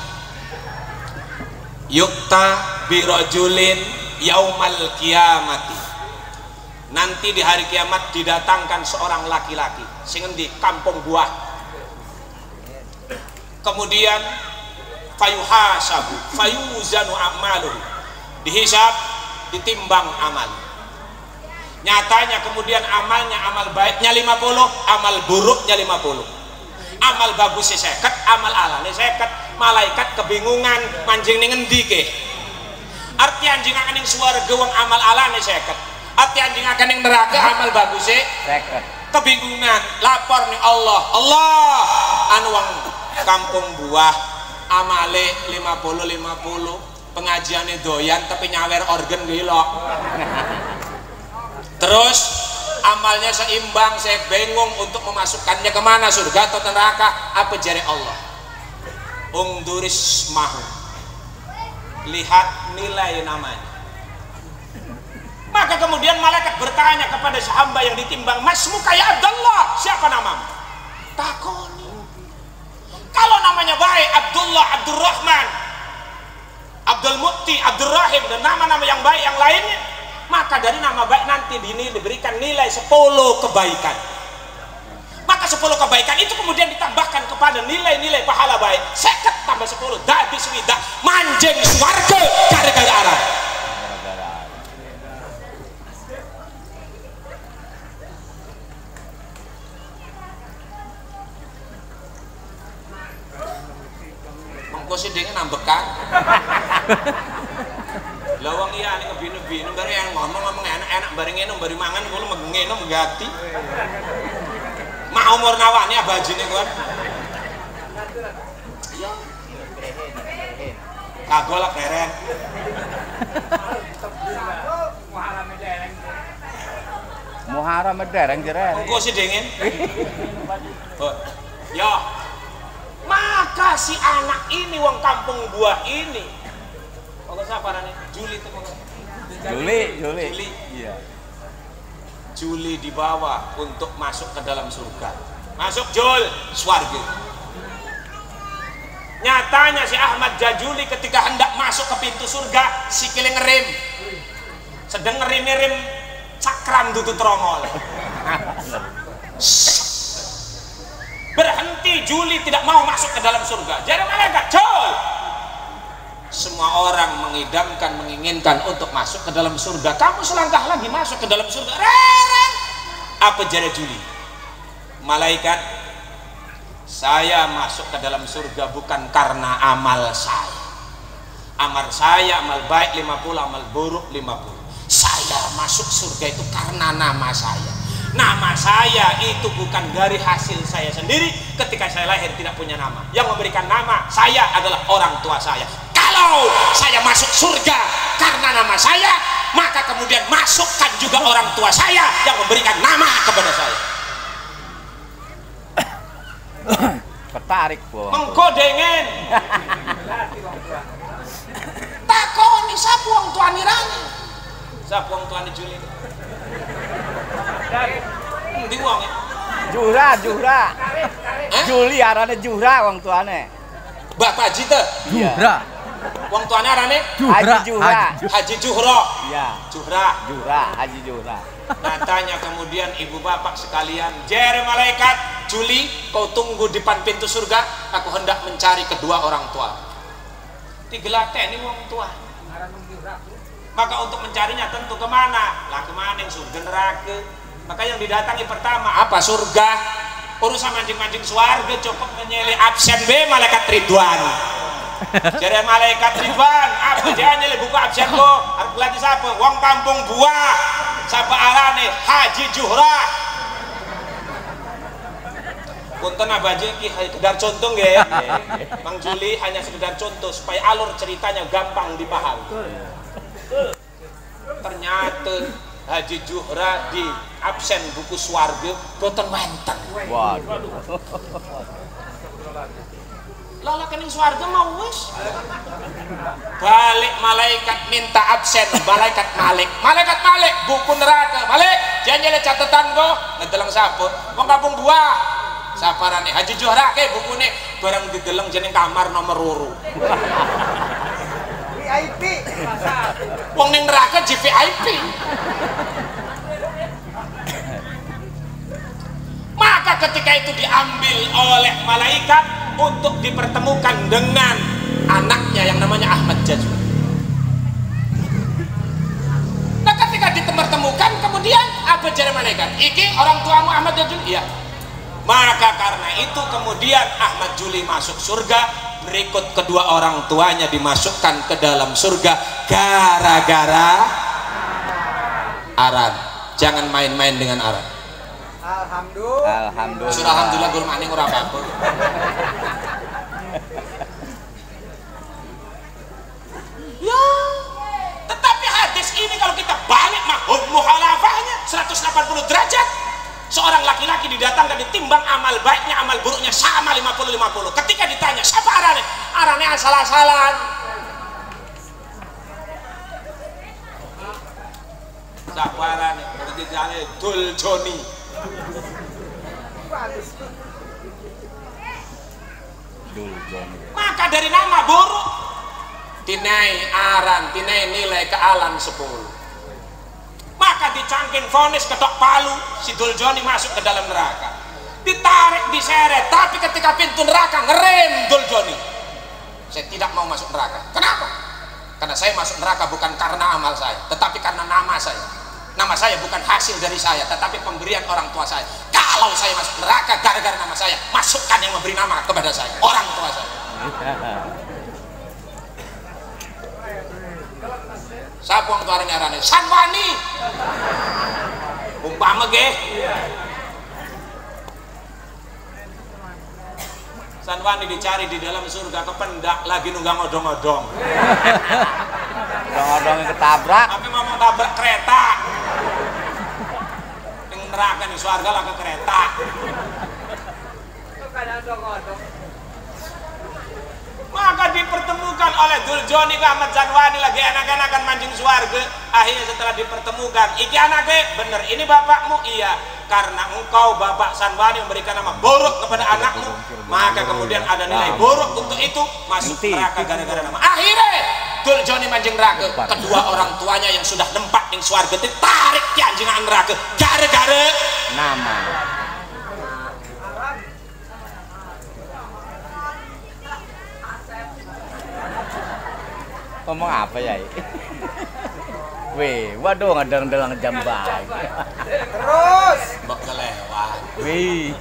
Yukta birojulin yaumal kiamati. Nanti di hari kiamat didatangkan seorang laki-laki sing di kampung buah. Kemudian fayuhasabu fayuzanu amaluhu. Dihisab, ditimbang amal. Nyatanya kemudian amalnya, amal baiknya 50, amal buruknya 50. Amal bagusnya 50, amal alane 50. Malaikat kebingungan manjing ning endi ke. Arti anjing ning swarga wong amal alane 50. ati anjing akan yang neraka amal bagus kebingungan lapor nih Allah anu wong kampung buah amale 50-50 pengajiannya doyan tapi nyawer organ gilok terus amalnya seimbang, saya bingung untuk memasukkannya kemana, surga atau neraka. Apa jari Allah? Ungduris mahu, lihat nilai namanya. Maka kemudian malaikat bertanya kepada hamba yang ditimbang, masmuka ya Abdullah, siapa namamu? Takoni. Kalau namanya baik, Abdullah, Abdurrahman, Abdul Mukti, Abdurrahim, dan nama-nama yang baik yang lainnya, maka dari nama baik nanti diberikan nilai 10 kebaikan. Maka 10 kebaikan itu kemudian ditambahkan kepada nilai-nilai pahala baik. 50 tambah 10 dadi swida manjing swarga gara-gara arah. Mengko sih dengan nambekan. Lawang iya ini ngebinu-binu baru yang ngomong enak-enak bareng ngene bari mangan kulo ngene megati. Mak umur nawani abajine kuwi. Iya. Kagol lah keren. Muharam dereng jeren. Engko sih dingin. Ya. Maka si anak ini wong kampung buah ini siapa nih? Juli itu Juli. Iya. Juli dibawa untuk masuk ke dalam surga. Masuk Jul, swarga. Nyatanya si Ahmad Jajuli ketika hendak masuk ke pintu surga, sikile ngerem. Sedang ngerim-ngerim cakram duduk trongol. Berhenti Juli tidak mau masuk ke dalam surga. Jadi malaikat, Jul. Semua orang mengidamkan, menginginkan untuk masuk ke dalam surga. Kamu selangkah lagi masuk ke dalam surga. Reren. Apa jari Juli? Malaikat, saya masuk ke dalam surga bukan karena amal saya. Amal saya, amal baik 50, amal buruk 50. Saya masuk surga itu karena nama saya. Nama saya itu bukan dari hasil saya sendiri. Ketika saya lahir tidak punya nama. Yang memberikan nama saya adalah orang tua saya. Kalau saya masuk surga karena nama saya, maka kemudian masukkan juga orang tua saya yang memberikan nama kepada saya. Ketarik po. Mengkodengen. Takoni siapa wong tuane rane? Siapa wong tuane Juli? Endi wong e? Jura. Juli arane Jura wong tuane. Bapak Haji teh? Jura. Wong tuane arane Haji Juhra. Haji Juhra. Iya. Juhra, Haji Juhra. Natanya kemudian ibu bapak sekalian, jere malaikat, Juli, kau tunggu di depan pintu surga, aku hendak mencari kedua orang tua. Digelateni wong tua. Maka untuk mencarinya tentu kemana? Lah kemana yang surga neraka? Maka yang didatangi pertama apa? Surga. Urusan mancing-mancing swarga cukup menyele absen be malaikat Ridwan. Jadi malaikat Ridwan, apa jangan nyele buka absen ko? Arep lagi siapa? Wong kampung buah. Siapa arane? Haji Juhra. Punten abaje iki sekedar contoh nggih ya. Mang Juli hanya sekedar contoh supaya alur ceritanya gampang dipahami. Ternyata Haji Juhra di absen buku swarga boten wenten. Waduh. Lala kening swarga mau wis. Balik malaikat minta absen, malaikat Malik buku neraka. Malik, jangan catatan go, ngedeleng sapa? Wong kampung buah. Saparane Haji Juhra ke bukune barang dideleng jeneng kamar nomor 2. VIP. Wong ning neraka VIP. Maka ketika itu diambil oleh malaikat untuk dipertemukan dengan anaknya yang namanya Ahmad Jajuli. Nah ketika dipertemukan kemudian apa jari malaikat? Iki orang tuamu Ahmad Jajuli? Iya. Maka karena itu kemudian Ahmad Juli masuk surga, berikut kedua orang tuanya dimasukkan ke dalam surga gara-gara aran. Jangan main-main dengan aran. Alhamdulillah. Surah alhamdulillah guru maning ora apa-apa. Ya, tetapi hadis ini kalau kita balik muhalafahnya 180 derajat. Seorang laki-laki didatangkan ditimbang amal baiknya, amal buruknya sama 50-50. Ketika ditanya, siapa arane? Arane asal-asalan. Siapa arane? Berarti jane Dul Joni. Maka dari nama buruk dinai aran, dinai nilai kealan 10. Maka dicangkin vonis ketok palu, si Dul Joni masuk ke dalam neraka, ditarik, diseret. Tapi ketika pintu neraka ngerem Dul Joni, saya tidak mau masuk neraka. Kenapa? Karena saya masuk neraka bukan karena amal saya, tetapi karena nama saya. Nama saya bukan hasil dari saya, tetapi pemberian orang tua saya. Kalau saya masuk neraka gara-gara nama saya, masukkan yang memberi nama kepada saya, orang tua saya. Siapa yang tuaranya arane? Sanwani. Umpama ge. Sanwani dicari di dalam surga kependak lagi nunggang odong-odong. Odong-odong yang ketabrak. Tapi mau tabrak kereta. Yang neraka nih surga lah ke kereta. Maka dipertemukan oleh Dul Joni ke Ahmad Sanwani lagi anak-anak mancing suarga. Akhirnya setelah dipertemukan, iki anaknya bener, ini bapakmu? Iya. Karena engkau bapak Sanwani memberikan nama buruk kepada anakmu, maka kemudian ada nilai buruk untuk itu, masuk neraka gara-gara nama. Akhirnya Dul Joni mancing neraka. Kedua orang tuanya yang sudah nempat di suarga ditarik ke anjingan neraka gara-gara nama. Ngomong apa ya? Weh, waduh ngadang-dalang jambang. Terus mbak kelewat. Wih.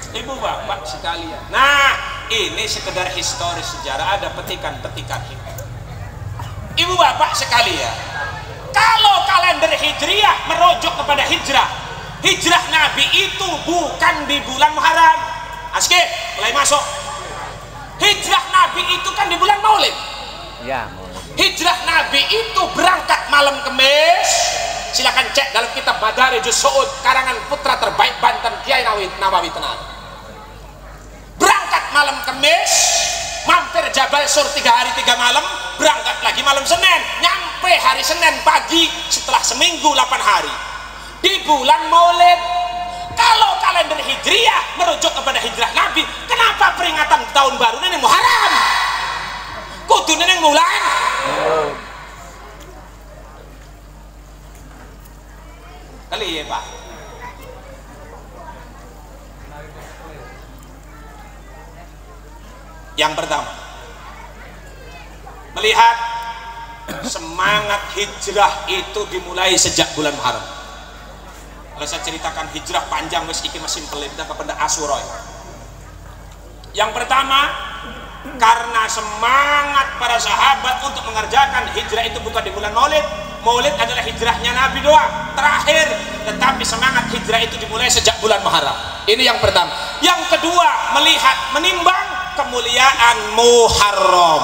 Ibu bapak sekalian. Nah, ini sekedar historis sejarah, ada petikan-petikan hikmah. Ibu bapak sekalian, kalau kalender Hijriah merujuk kepada hijrah, hijrah Nabi itu bukan di bulan Muharram. Aski, mulai masuk. Hijrah Nabi itu kan di bulan Maulid. Ya, hijrah Nabi itu berangkat malam Kemis. Silakan cek dalam kitab Madarijus Su'ud karangan putra terbaik Banten Kiai Nawawi Tenan. Berangkat malam Kemis, mampir Jabal Sur 3 hari 3 malam, berangkat lagi malam Senin, nyampe hari Senin pagi setelah seminggu 8 hari di bulan Maulid. Kalau kalender Hijriah merujuk kepada hijrah Nabi, kenapa peringatan tahun baru ini Muharram? Kudu ini bulan. Kali ya Pak. Yang pertama, melihat semangat hijrah itu dimulai sejak bulan Muharram. Kalau saya ceritakan hijrah panjang wis iki mesin pelita kepada Asyura. Yang pertama, karena semangat para sahabat untuk mengerjakan hijrah itu bukan di bulan Maulid. Maulid adalah hijrahnya Nabi doang, terakhir. Tetapi semangat hijrah itu dimulai sejak bulan Muharram. Ini yang pertama. Yang kedua, menimbang kemuliaan Muharram.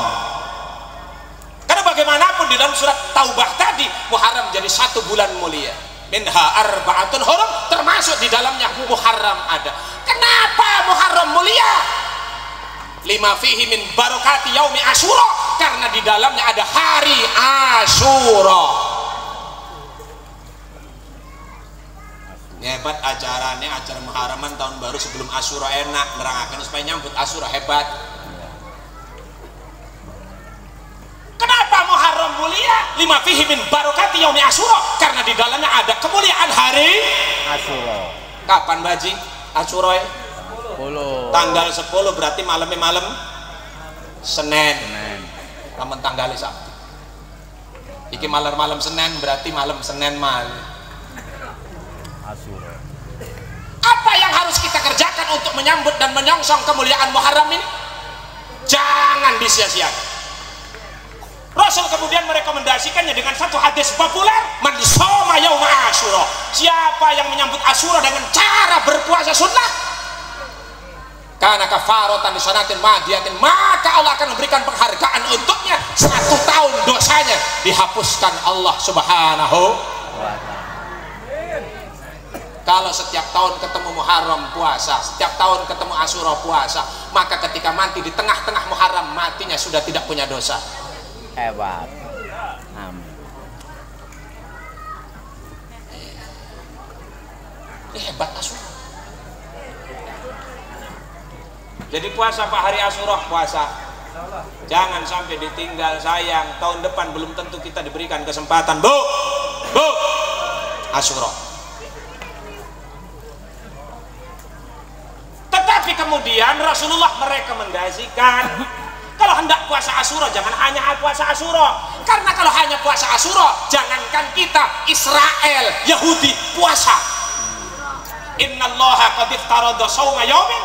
Karena bagaimanapun di dalam surat Taubah tadi, Muharram jadi satu bulan mulia. Minha arba'atun hurum, termasuk di dalamnya Muharram ada. Kenapa Muharram mulia? Lima fihi min barakati yaumi Asyura, karena di dalamnya ada hari Asyura. Hebat acaranya, acara Muharraman tahun baru sebelum Asyura enak, nerangaken supaya nyambut Asyura hebat. Kenapa Muharram mulia? Lima fihi min barakati yaumi Asyura, karena di dalamnya ada kemuliaan hari Asyura. Kapan Baji? Asyura 10. Tanggal 10 berarti malamnya malam Senin. Lamun tanggalnya Sabtu. Iki malam Senin berarti malam Senin malam Asyura. Apa yang harus kita kerjakan untuk menyambut dan menyongsong kemuliaan Muharram ini? Jangan disia-siakan. Rasul kemudian merekomendasikannya dengan satu hadis populer, man shoma yauma asyura, siapa yang menyambut Asyura dengan cara berpuasa sunnah, karena kafaratan disanatin madiatin, maka Allah akan memberikan penghargaan untuknya, 1 tahun dosanya dihapuskan Allah Subhanahu wa ta'ala. Kalau setiap tahun ketemu Muharram puasa, setiap tahun ketemu Asyura puasa, maka ketika mati di tengah-tengah Muharram, matinya sudah tidak punya dosa. Hebat. Amin. Ini hebat Asyura. Jadi puasa Pak, hari Asyura puasa. Jangan sampai ditinggal, sayang. Tahun depan belum tentu kita diberikan kesempatan. Bu, Asyura. Tetapi kemudian Rasulullah merekomendasikan, kalau hendak puasa Asyura jangan hanya puasa Asyura, karena kalau hanya puasa Asyura, jangankan kita, Israel, Yahudi puasa. Innallaha qad iftarada shauma yaumin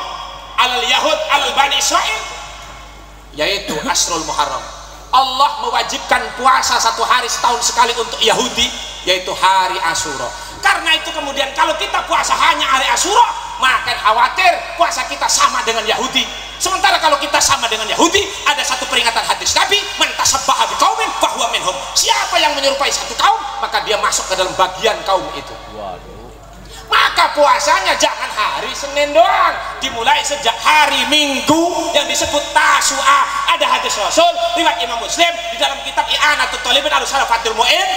'alal yahud 'alal bani Israil, yaitu Asrul Muharram. Allah mewajibkan puasa 1 hari setahun sekali untuk Yahudi, yaitu hari Asyura. Karena itu kemudian kalau kita puasa hanya hari Asyura, maka khawatir puasa kita sama dengan Yahudi. Sementara kalau kita sama dengan Yahudi, ada satu peringatan hadis Nabi, man tasabbaha biqaumin fahuwa minhum. Siapa yang menyerupai satu kaum, maka dia masuk ke dalam bagian kaum itu. Waduh. Maka puasanya jangan hari Senin doang, dimulai sejak hari Minggu yang disebut Tasu'a. Ada hadis Rasul riwayat Imam Muslim di dalam kitab I'anatul Talibin al-Salafatul Mu'in,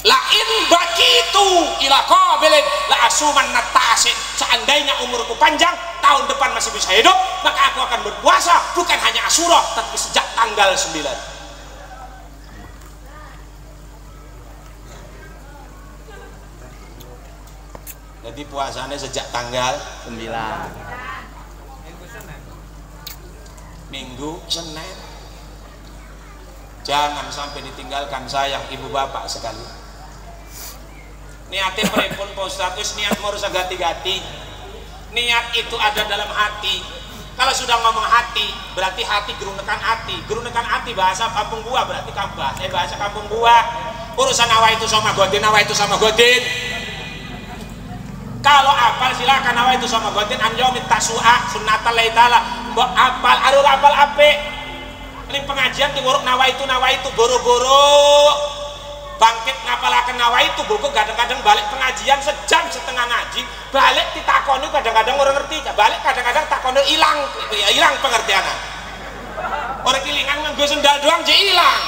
la in bakitu ila qabilin la asuman natasi, seandainya umurku panjang, tahun depan masih bisa hidup, maka aku akan berpuasa bukan hanya Asyura tapi sejak tanggal 9. Jadi puasanya sejak tanggal 9. Minggu Senin. Jangan sampai ditinggalkan, sayang ibu bapak sekali. Niatnya pripun Pak Ustaz? Wis niat mau rusak gati-gati. Niat itu ada dalam hati. Kalau sudah ngomong hati, berarti hati gerunekan hati. Gerunekan hati bahasa kampung gua, berarti bahasa kampung gua. Urusan nawa itu sama godin. Kalau apal silakan, nawa itu sama godin anjomit tasu'a sunnatal laitala. Mbok apal arur apal ape. Ini pengajian di worok nawa itu boro-boro bangkit ngapalaken nawa itu, buku kadang-kadang balik pengajian sejam setengah ngaji, balik ditakoni kadang-kadang orang ngerti, balik kadang-kadang takoni hilang pengertiannya. Orang kilingan nganggo sendal doang jadi hilang.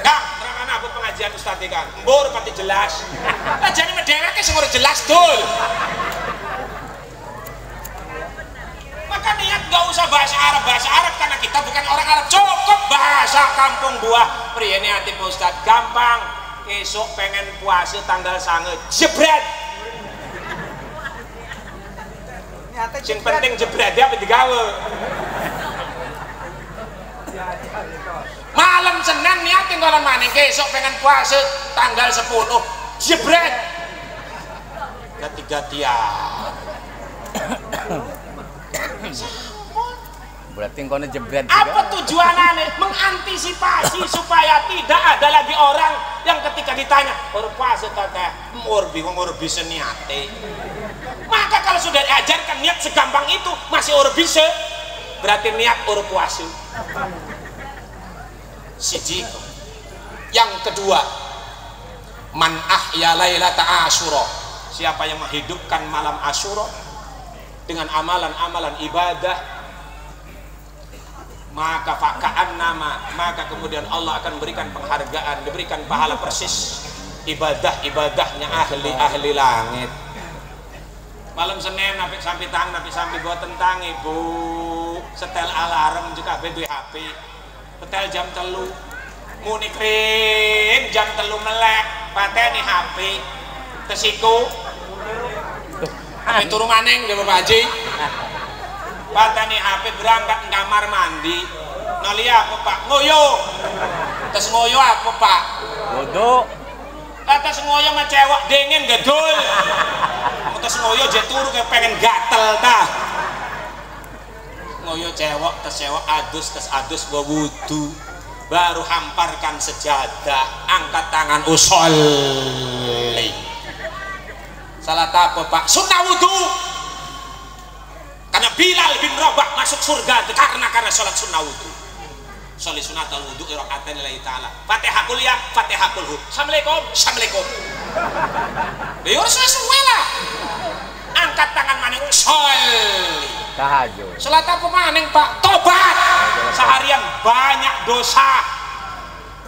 Kang, terangkan aku pengajian Ustaz Kang. Mbur pati jelas. Lah jane medereke sing ora jelas dul. Maka niat gak usah bahasa Arab karena kita bukan orang Arab, cukup bahasa kampung buah. Priye niati Pak Ustaz, gampang. Esok pengen puasa tanggal 9, jebret. Yang penting jebret apa digawe. Malam Senin niatin ngono maneh, esok pengen puasa tanggal 10, jebret. Gati-gatian. Berarti kono jebret juga. Apa tujuannya? Mengantisipasi supaya tidak ada lagi orang yang ketika ditanya berpuasa teteh bingung bisa niate. Maka kalau sudah diajarkan niat segampang itu masih bisa, berarti niat puasa. Siji. Yang kedua, man ahya lailata Asyura, siapa yang menghidupkan malam Asyura dengan amalan-amalan ibadah, maka fakaan nama, maka kemudian Allah akan berikan penghargaan, diberikan pahala persis ibadah-ibadahnya ahli langit. Malam Senin sampai buat tentang ibu setel alarm juga duwe HP, setel jam 3 muni kring jam 3 melek pateni HP tesiku HP turu maning ya Bapak Haji. Pateni HP berangkat kamar mandi. Nali apa Pak? Ngoyo. Terus ngoyo apa Pak? Bodoh. Terus ngoyo sama cewek dingin gedul. Terus ngoyo je turu kayak pengen gatel dah. Ngoyo cewek, terus cewek adus bawa wudu. baru hamparkan sejadah, angkat tangan, usolli. Salat apa Pak? Sunnah wudu. Karena Bilal bin Rabah masuk surga karena sholat sunnah wudu. Sholli sunatal wudu rakaatain lillahi ta'ala. Fatihah kuliah, Fatihah kulhu. Assalamualaikum, assalamualaikum. Ya sesuai lah. Angkat tangan maning, sholli. Tahajud. Salat apa maning Pak? Tobat. Seharian banyak dosa.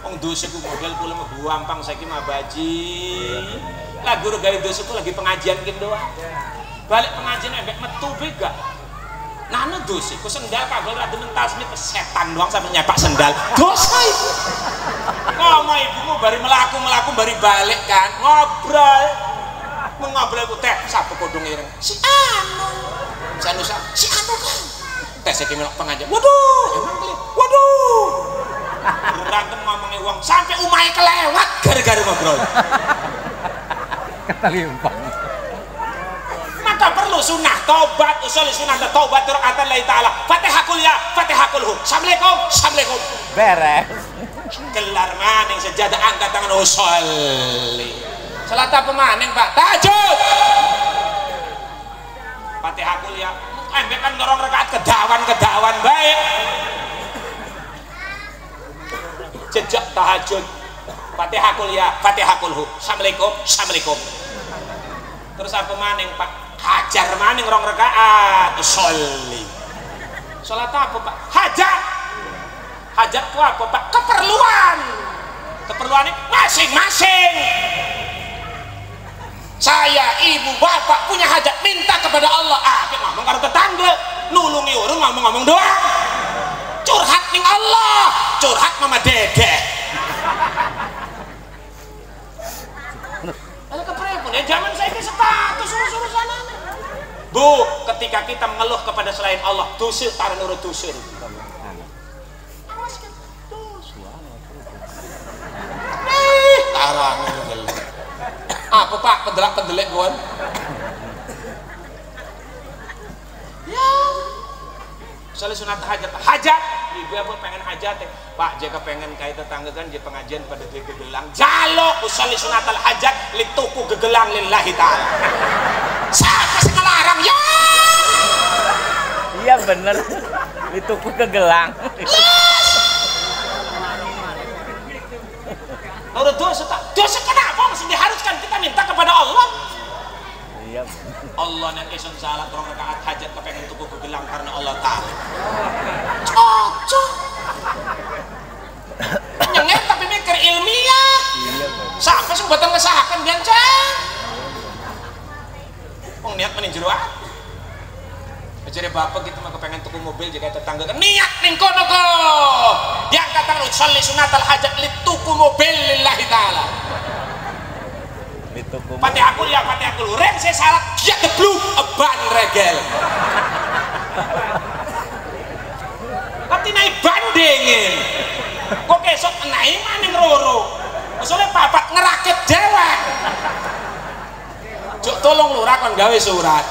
Wong dosa ku model kula mah gampang saiki mah baji. Lah guru gawe dosa ku lagi pengajian kin doang. Balik pengajian embek metu bega. Nana dosa ku sendal kagol ra demen tasmit setan doang sampe nyepak sendal. Dosa itu. Ngomong ibumu bari melaku bari balik kan ngobrol. Ngobrol ku teh sapa kodong ireng. Si anu kan. Teh saiki melok pengajian. Waduh, emang kali. Waduh. Berantem ngomongnya uang sampai umai kelewat gara-gara ngobrol. Kata limpang. Maka perlu sunnah taubat, usul sunnah taubat rakaatain lillahi ta'ala. Fatihah kuliah, Fatihah kulhu. Assalamualaikum, assalamualaikum. Beres. Gelar maning sejadah angkat tangan usolli. Salat apa maning Pak? Tahajud. Fatihah kuliah. Embek kan ngorong rakaat kedawan baik. Jejak tahajud, Fatihah kuliah, Fatihah kulhu. Assalamualaikum, assalamualaikum. Terus apa maning Pak? Hajar maning rong rakaat, sholli. Salat apa Pak? Hajat. Hajat itu apa Pak? Keperluan masing-masing. Saya, ibu, bapak punya hajat, minta kepada Allah. Ngomong karo tetangga, nulungi orang ngomong-ngomong doang. Curhat ning Allah, curhat mama dede. Ada keprepun ya zaman saya ke status suruh sana. Bu, ketika kita mengeluh kepada selain Allah, dosa taruh nurut dosa. Awas kan, dosa. Tarang itu. Apa Pak pendelak-pendelek kawan? Ya. Soalnya sunat hajat, ibu apa pengen hajat ya? Pak jika pengen kait tetangga kan jadi pengajian pada dia gegelang jaluk usolli sunatal hajat lituku gegelang lillahi ta'ala. Siapa sih ngelarang ya? Iya bener, lituku gegelang. Menurut dosa kenapa mesti diharuskan kita minta kepada Allah? Iya. Allah yang isun salat rong rakaat hajat kepengen tuku gegelang karena Allah Ta'ala. Cocok. Nyengir tapi mikir ilmiah. Iya. Siapa sih buatan ngesahakan biancang? Wong niat meni jero ati. Jadi bapak gitu mah kepengen tuku mobil jika tetangga kan niat ning kono kok. Yang kata usolli sunatal hajat lituku mobil lillahi ta'ala. Fatihah kuliah, Fatihah kulhu. Rem saya salat, dia gebluk, ban regel. Tapi naik bandingin. Kok kesok naik maning roro. Soalnya papat ngerakit dewek. Jok tolong lurah kon gawe surat.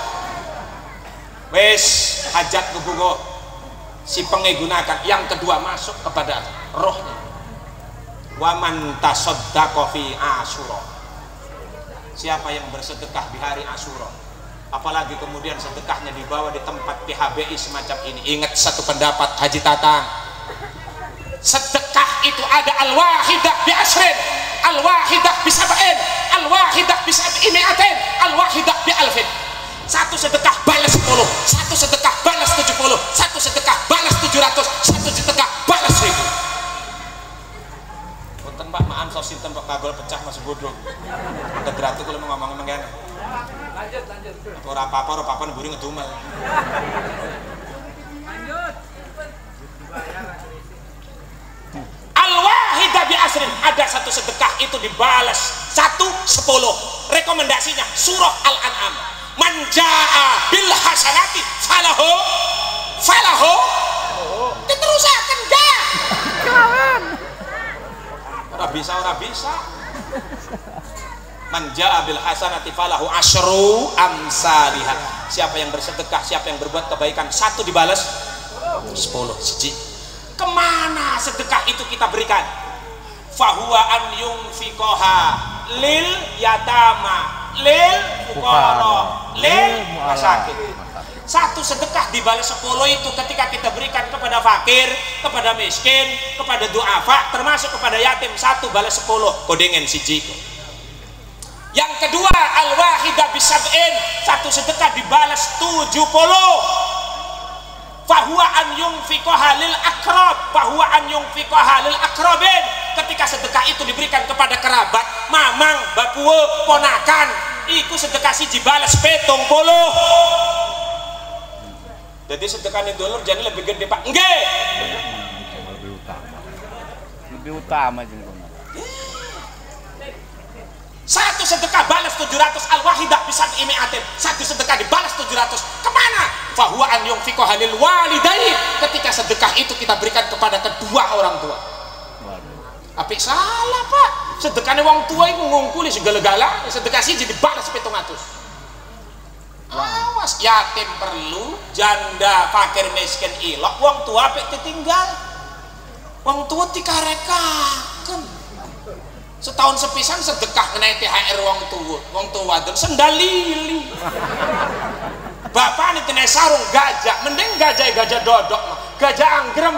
Wes hajat kebugo si pengegunakan. Yang kedua masuk kepada rohnya. Waman tasaddaqa fi Asyura. Siapa yang bersedekah di hari Asyura, apalagi kemudian sedekahnya dibawa di tempat PHBI semacam ini. Ingat satu pendapat Haji Tatang, sedekah itu ada al-wahidah bi asrin, al-wahidah bi sab'in, al-wahidah bi sab'imi'atin, al-wahidah bi alfin. Satu sedekah balas 10, satu sedekah balas 70, satu sedekah balas 700, satu sedekah balas 1000. Punten Pak, maaf sosin tembak kagol pecah masuk bodoh. Udah gratis kalau mau ngomong kan. Lanjut. Ora apa-apa nemburi ngedumel. Lanjut. Al-wahidah bi asrin, ada satu sedekah itu dibalas 1/10. Rekomendasinya surah Al-An'am. Man jaa bil hasanati falahu diterusaken dah. Ora bisa. Man jaa bil hasanati falahu asyru amsalihah. Siapa yang bersedekah, siapa yang berbuat kebaikan, 1 dibalas 10 siji. Kemana sedekah itu kita berikan? Fahuwa an yunfiqoha lil yatama, lil fuqara, lil masakin. Satu sedekah dibalas 10 itu ketika kita berikan kepada fakir, kepada miskin, kepada duafa, termasuk kepada yatim. 1 balas 10. Kodengen siji. Yang kedua, al-wahidah bisab'in, satu sedekah dibalas 70. Fahuwa an yunfiqoha lil akrab, fahuwa an yunfiqoha lil akrabin. Ketika sedekah itu diberikan kepada kerabat, mamang, bapuwe, ponakan, iku sedekah siji balas 70. Jadi sedekah ini dulur jadi lebih gede Pak. Nggih. Lebih utama jeung. Satu sedekah balas 700, al-wahidah bisa imi'atin. Satu sedekah dibalas 700. Kemana? Fahuwa an yunfiqoha lil walidain. Ketika sedekah itu kita berikan kepada kedua orang tua. Apik salah Pak. Sedekahnya wong tua itu ngungkuli segala-gala. Sedekah siji dibalas 700. Awas, yatim perlu, janda, fakir, miskin ilok, wong tua apik ditinggal. Wong tua dikarekaken. Setahun sepisan sedekah ngenai THR wong tua dan sendal lili. Bapak ini kena sarung gajah, mending gajah dodok, gajah anggrem.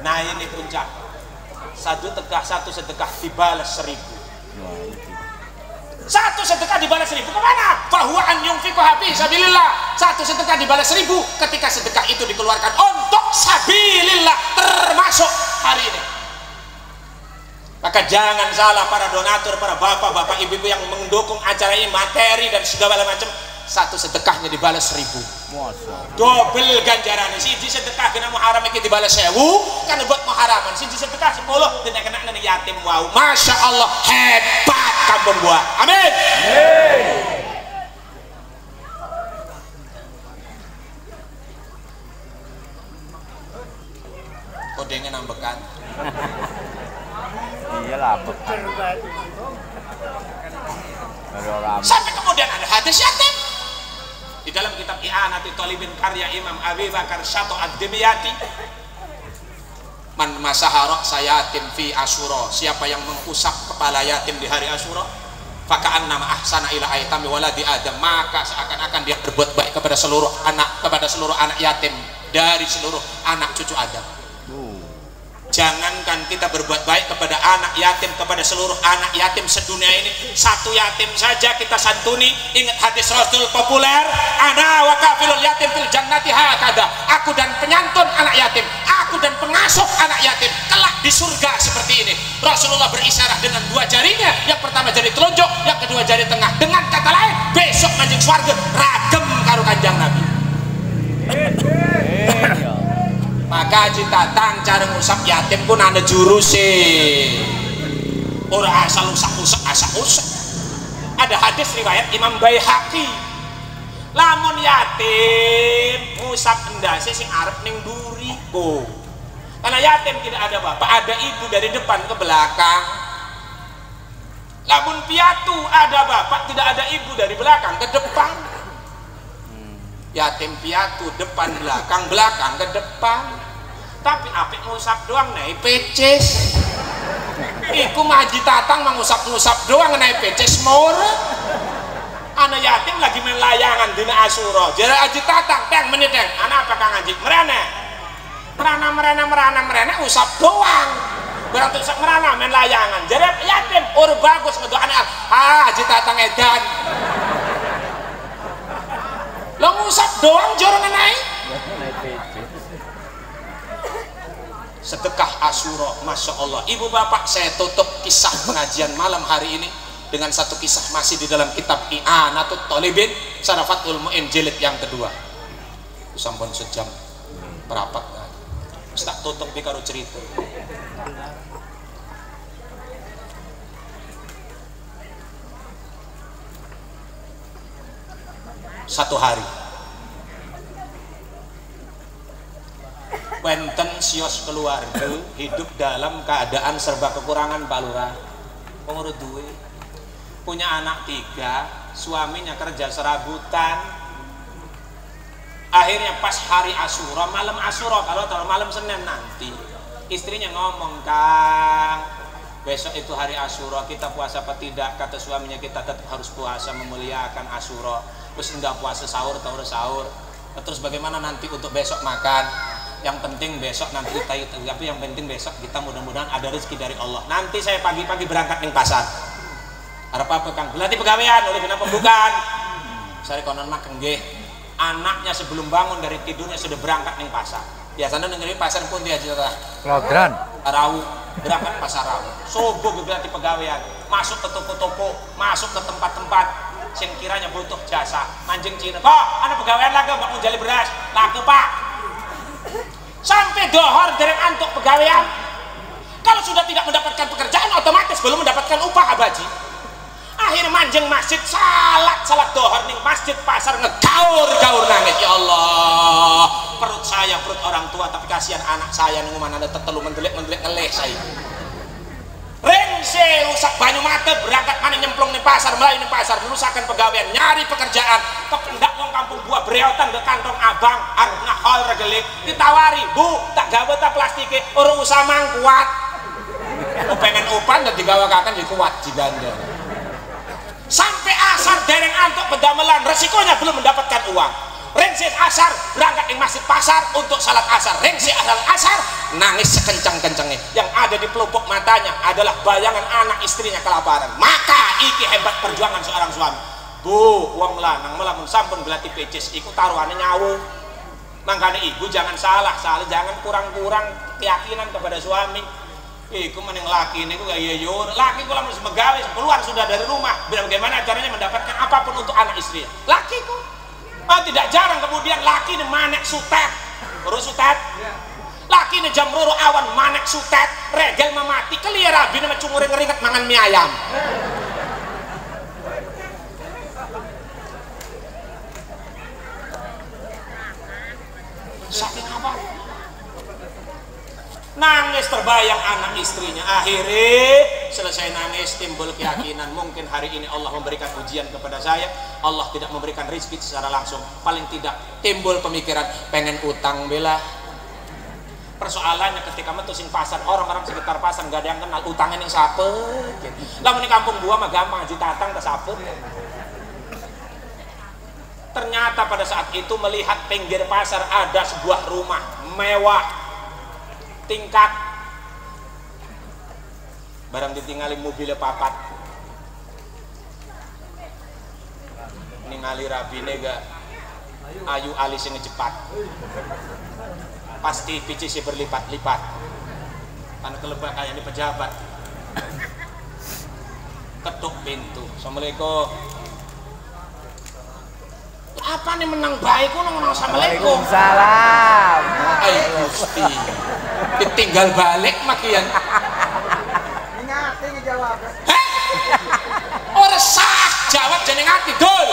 Nah ini puncak. Satu sedekah dibalas 1000. Satu sedekah dibalas 1000 kemana? Fahuwa an yunfiqoha fi sabilillah. Satu sedekah dibalas 1000 ketika sedekah itu dikeluarkan untuk sabilillah, termasuk hari ini. Maka jangan salah para donatur, para bapak-bapak, ibu-ibu yang mendukung acara ini, materi dan segala macam. Satu sedekahnya dibalas 1000. Double ganjaran. Siji sedekah kena muharam iki dibalas 1000, kan buat muharaman. Siji sedekah 10 dina kena nang yatim. Wow, masya Allah, hebat kampung gua. Amin. Kodenya nambekan. Iyalah bekan. Sampai kemudian ada hadis yatim di dalam kitab I'anati Thalibin karya Imam Abi Bakar Syato Ad-Dimyati. Man masaha ra'sa yatim fi Asyura, siapa yang mengusap kepala yatim di hari Asyura, faka'annama ahsana ila aitami waladi Adam, maka seakan-akan dia berbuat baik kepada seluruh anak yatim dari seluruh anak cucu Adam. Jangankan kita berbuat baik kepada anak yatim, kepada seluruh anak yatim sedunia ini, satu yatim saja kita santuni. Ingat hadis Rasul populer, ana wa kafilul yatim fil jannati hakada, aku dan penyantun anak yatim, aku dan pengasuh anak yatim kelak di surga seperti ini. Rasulullah berisyarat dengan 2 jarinya, yang pertama jari telunjuk, yang kedua jari tengah. Dengan kata lain, besok manjing swarga ragem karo Kanjeng Nabi. Maka cita tang cara ngusap yatim pun ada jurusnya. Ora asal usak-usak, asak-usak. Ada hadis riwayat Imam Baihaqi. Lamun yatim ngusap endase sing arep ning duri ko. Karena yatim tidak ada bapak, ada ibu dari depan ke belakang. Lamun piatu ada bapak, tidak ada ibu dari belakang ke depan. Yatim piatu depan belakang, belakang ke depan. Tapi apik ngusap doang naik peces. Iku maji tatang mengusap-ngusap doang naik peces mora. Anak yatim lagi main layangan dina Asyura. Jadi aji tatang teng menit teng. Anak apa kang aji merana usap doang. Barang tuh usap merana main layangan. Jadi yatim bagus ngedoa anak. Aji tatang edan. Lo ngusap doang jorong naik. Sedekah Asyura, masya Allah. Ibu bapak, saya tutup kisah pengajian malam hari ini dengan satu kisah masih di dalam kitab I'anatut Thalibin Syarafatul Mu'in jilid yang kedua. Sampun sejam berapat kan? Tak tutup di karo cerita. Satu hari wenten sios keluarga hidup dalam keadaan serba kekurangan Pak Lurah. Pengurus duwe punya anak 3, suaminya kerja serabutan. Akhirnya pas hari Asyura, malam Asyura, kalau malam Senin nanti, istrinya ngomong, Kang, besok itu hari Asyura, kita puasa apa tidak? Kata suaminya, kita tetap harus puasa, memuliakan Asyura. Terus enggak puasa sahur, sahur. Terus bagaimana nanti untuk besok makan? Yang penting besok nanti kita, tapi yang penting besok kita mudah-mudahan ada rezeki dari Allah. Nanti saya pagi-pagi berangkat ning pasar. Arep apa Kang? Berarti pegawaian, oleh kenapa bukan? Saya konon makan nggih. Anaknya sebelum bangun dari tidurnya sudah berangkat ning pasar. Biasanya dengerin pasar pun dia cerita. Logran. Rawu, berangkat pasar Rawu. Subuh berarti pegawaian, masuk ke toko-toko, masuk ke tempat-tempat sing kiranya butuh jasa. Mancing Cina. Kok ana pegawaian lagi mbak mau jali beras? Lagi Pak. Sampai dohor dereng antuk pegawaian. Kalau sudah tidak mendapatkan pekerjaan otomatis belum mendapatkan upah abaji. Akhir manjeng masjid salat dohor ning masjid pasar ngegaur nangis, ya Allah, perut saya perut orang tua, tapi kasihan anak saya ning mana ada tetelu mendelik ngeleh saya. Rengse rusak banyu mata berangkat mana nyemplung ning pasar, melayu ning pasar, merusakkan pegawaian, nyari pekerjaan, kependak wong kampung buah bereotan ke kantong abang, arep ngahol regelik, ditawari, Bu, tak gawe ta plastike, ora usah mang kuat. Pengen upan dan digawakakan jadi kuat jiganda. Sampai asar dereng antuk pedamelan, resikonya belum mendapatkan uang. Rengsi asar berangkat di masjid pasar untuk salat asar. Rengsi asar nangis sekencang-kencangnya. Yang ada di pelupuk matanya adalah bayangan anak istrinya kelaparan. Maka iki hebat perjuangan seorang suami. Bu, uang lanang melamun sampun belati pecis, iku taruhannya nyawu. Makanya ibu jangan salah, jangan kurang-kurang keyakinan kepada suami. Iku mending laki ini gak iya yur, laki ku langsung megawe keluar sudah dari rumah, bagaimana caranya mendapatkan apapun untuk anak istri. Laki ku tidak jarang kemudian laki ini manek sutet, urus sutet. Laki ini jam roro awan manek sutet, regel memati, kelir rabi ini cungure ngeringet mangan mie ayam. Saking apa? Nangis terbayang anak istrinya. Akhirnya selesai nangis timbul keyakinan, mungkin hari ini Allah memberikan ujian kepada saya, Allah tidak memberikan rezeki secara langsung, paling tidak timbul pemikiran pengen utang bela. Persoalannya ketika metu sing pasar, orang-orang sekitar pasar gak ada yang kenal utangnya ning siapa gitu. Lamun di kampung gua mah gampang aja tatang ke siapa. Ternyata pada saat itu melihat pinggir pasar ada sebuah rumah mewah tingkat, barang ditinggalin mobilnya papat, ningali rabine gak ayu alis yang cepat, pasti picis berlipat-lipat karena kelebak kayak ini pejabat. Ketuk pintu, Assalamualaikum. Apa nih menang baik ku nang Assalamualaikum. Waalaikumsalam. Ayo Gusti. Ditinggal balik makian. Ngati ngejawab. Heh? Ora sah jawab jeneng ati, Dul.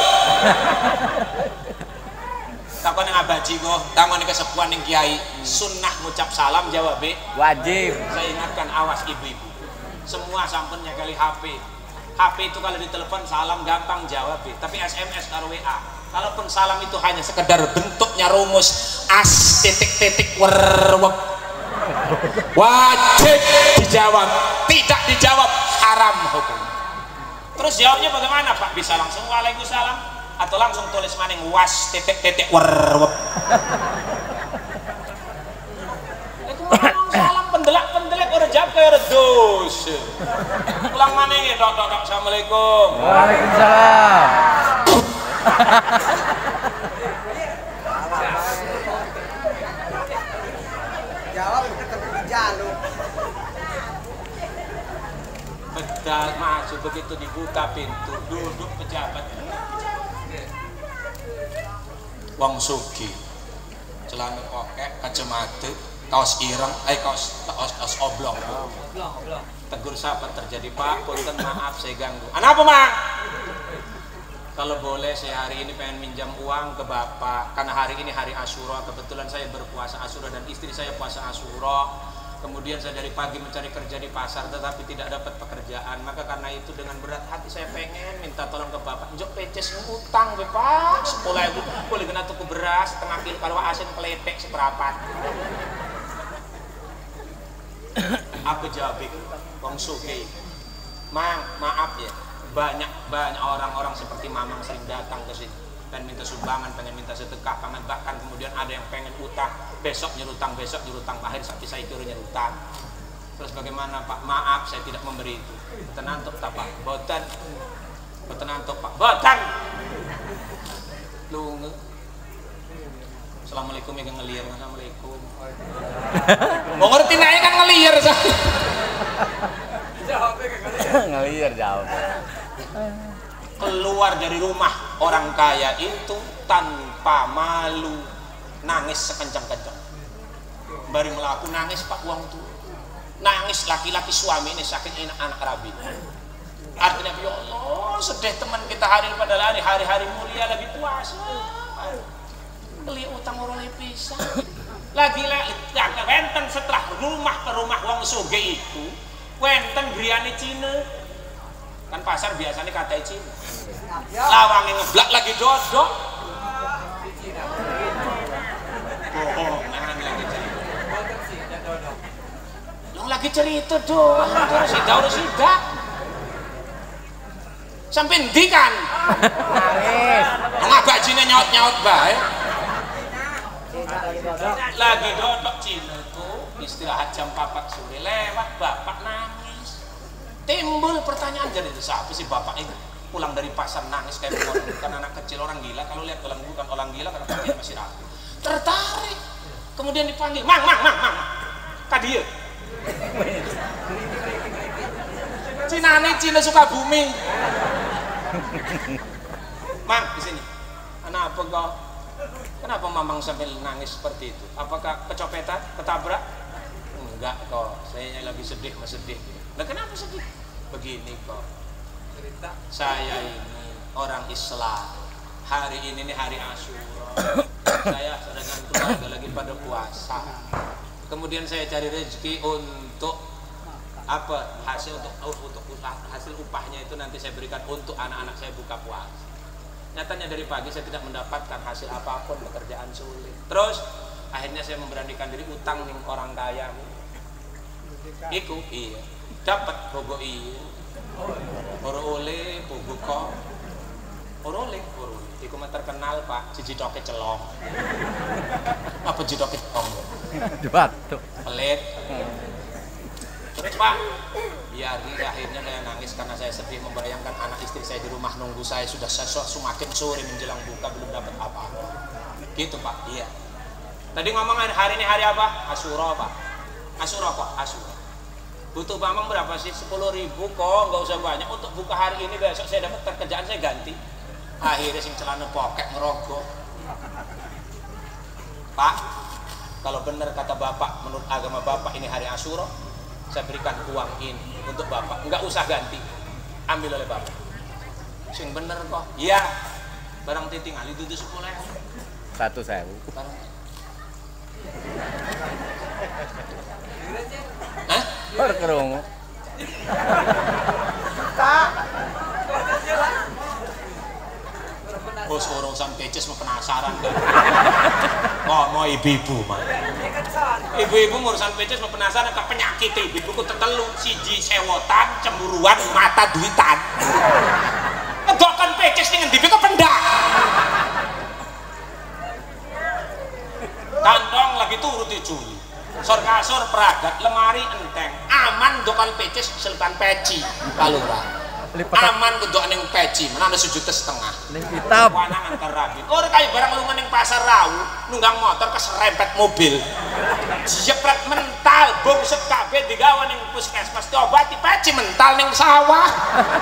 Takon nang abaji kok, takon ning kesepuhan ning kiai, sunnah ngucap salam jawab be. Wajib. Saya ingatkan awas ibu-ibu. Semua sampun nyekali HP. HP itu kalau ditelepon salam gampang jawab be, tapi SMS karo WA. Kalaupun salam itu hanya sekedar bentuknya rumus as titik-titik werwep, wajib dijawab. Tidak dijawab haram hukum. Terus jawabnya bagaimana Pak? Bisa langsung waalaikumsalam atau langsung tulis maning was titik-titik werwep. Salam pendelak-pendelek udah jawab kayak redus. Ulang maning ya dok. Assalamualaikum. Waalaikumsalam. Jawab ketemu di jalur. Bedal masuk begitu dibuka pintu, duduk pejabat. Wong sugi, celana kokek, kacamata, kaos ireng, kaos oblong. Tegur siapa terjadi Pak? Punten maaf saya ganggu. Anak apa Mak? Kalau boleh saya hari ini pengen minjam uang ke Bapak karena hari ini hari Asyura, kebetulan saya berpuasa Asyura dan istri saya puasa Asyura. Kemudian saya dari pagi mencari kerja di pasar tetapi tidak dapat pekerjaan. Maka karena itu dengan berat hati saya pengen minta tolong ke Bapak. Njok peces ngutang be Pak. 10.000 boleh kena tuku beras setengah kilo kalau asin peletek seperempat. Apa jawabik? Wong sugih. Mang, maaf ya. Banyak orang-orang seperti Mamang sering datang ke sini dan minta sumbangan, pengen minta sedekah, bahkan kemudian ada yang pengen utang, besok nyerutang, akhir sampai saya turun nyerutang. Terus bagaimana Pak? Maaf, saya tidak memberi itu. Tenang tok Pak, boten. Tenang tok Pak, boten. Lunge. Assalamualaikum ya ngeliar, assalamualaikum. Mau ngerti naik kan ngeliar saya. Ngeliar jawab. Keluar dari rumah orang kaya itu tanpa malu, nangis sekencang-kencang. Bari melaku nangis Pak uang tuh, nangis laki-laki suami ini saking enak anak rabi. Artinya ya Allah sedih teman kita hari pada hari-hari mulia lagi puasa. Beli utang orang pisah. Lagi wenten setelah rumah ke rumah wong sugih itu, wenten griane Cina. Kan pasar biasanya kata Cina. Lawangnya ngeblak lagi dodok. Bohongan lagi cerita. Long lagi cerita doang. Terus sida. Sampai ndi kan? Nangis. Ngabajine nyaut-nyaut bae. Lagi dodok Cina tuh istirahat jam 4 sore lewat bapak nangis. Timbul pertanyaan jadi itu siapa sih bapak itu pulang dari pasar nangis kayak orang bukan anak kecil orang gila, kalau lihat orang bukan orang gila karena dia masih ragu. Tertarik. Kemudian dipanggil, "Mang. Kadia." Cina Sukabumi. Mang, di sini. Anak apa kau? Kenapa Mamang sampai nangis seperti itu? Apakah kecopetan, ketabrak? Enggak kok, saya lagi sedih. Nah kenapa sedih? Begini kok, saya ini orang Islam, hari ini nih hari Asyura, saya dengan keluarga lagi pada puasa, kemudian saya cari rezeki untuk apa, hasil upahnya itu nanti saya berikan untuk anak-anak saya buka puasa. Nyatanya dari pagi saya tidak mendapatkan hasil apapun, pekerjaan sulit. Terus akhirnya saya memberanikan diri utang nih orang kaya. Iku iya dapat bogo iya oro oleh bogo kok oro oleh iku mah terkenal Pak Jijitoke celong. Apa Jijitoke celong? Batuk. Pelit. Terus Pak biar akhirnya saya nangis karena saya sedih membayangkan anak istri saya di rumah nunggu saya sudah semakin sore menjelang buka belum dapat apa-apa. Gitu Pak. Iya. Tadi ngomong hari ini hari apa? Asyura Pak. Asyura kok? Asyura. Butuh Mamang berapa sih? 10.000 kok, nggak usah banyak. Untuk buka hari ini, besok saya dapat pekerjaan saya ganti. Akhirnya sing celana pokek ngerogok. Pak, kalau benar kata Bapak, menurut agama Bapak ini hari Asyura, saya berikan uang ini untuk Bapak. Nggak usah ganti, ambil oleh Bapak. Sing bener kok? Iya. Barang titingal itu 10.000. 1.000. Barang. Hah? Berkerungu. Bos urusan peces mau penasaran kan? Mau ibu-ibu mah. Ibu-ibu urusan peces mau penasaran ke penyakit ibu-ibu ku tetelu siji sewotan, cemburuan, mata duitan. Ngedokan peces ning endi kok pendak. Kantong lagi turut diculi. Sor kasur peragat, lemari enteng, aman dokan peces selipan peci kalura. Aman kudokan yang peci, mana ada 1,5 juta. Hitam. Wanang antar rabi. Kok kayak barang lungan yang pasar rawu, nunggang motor keserempet mobil. Jepret mental, bungsut kabeh digawan yang puskesmas diobati peci mental ning sawah.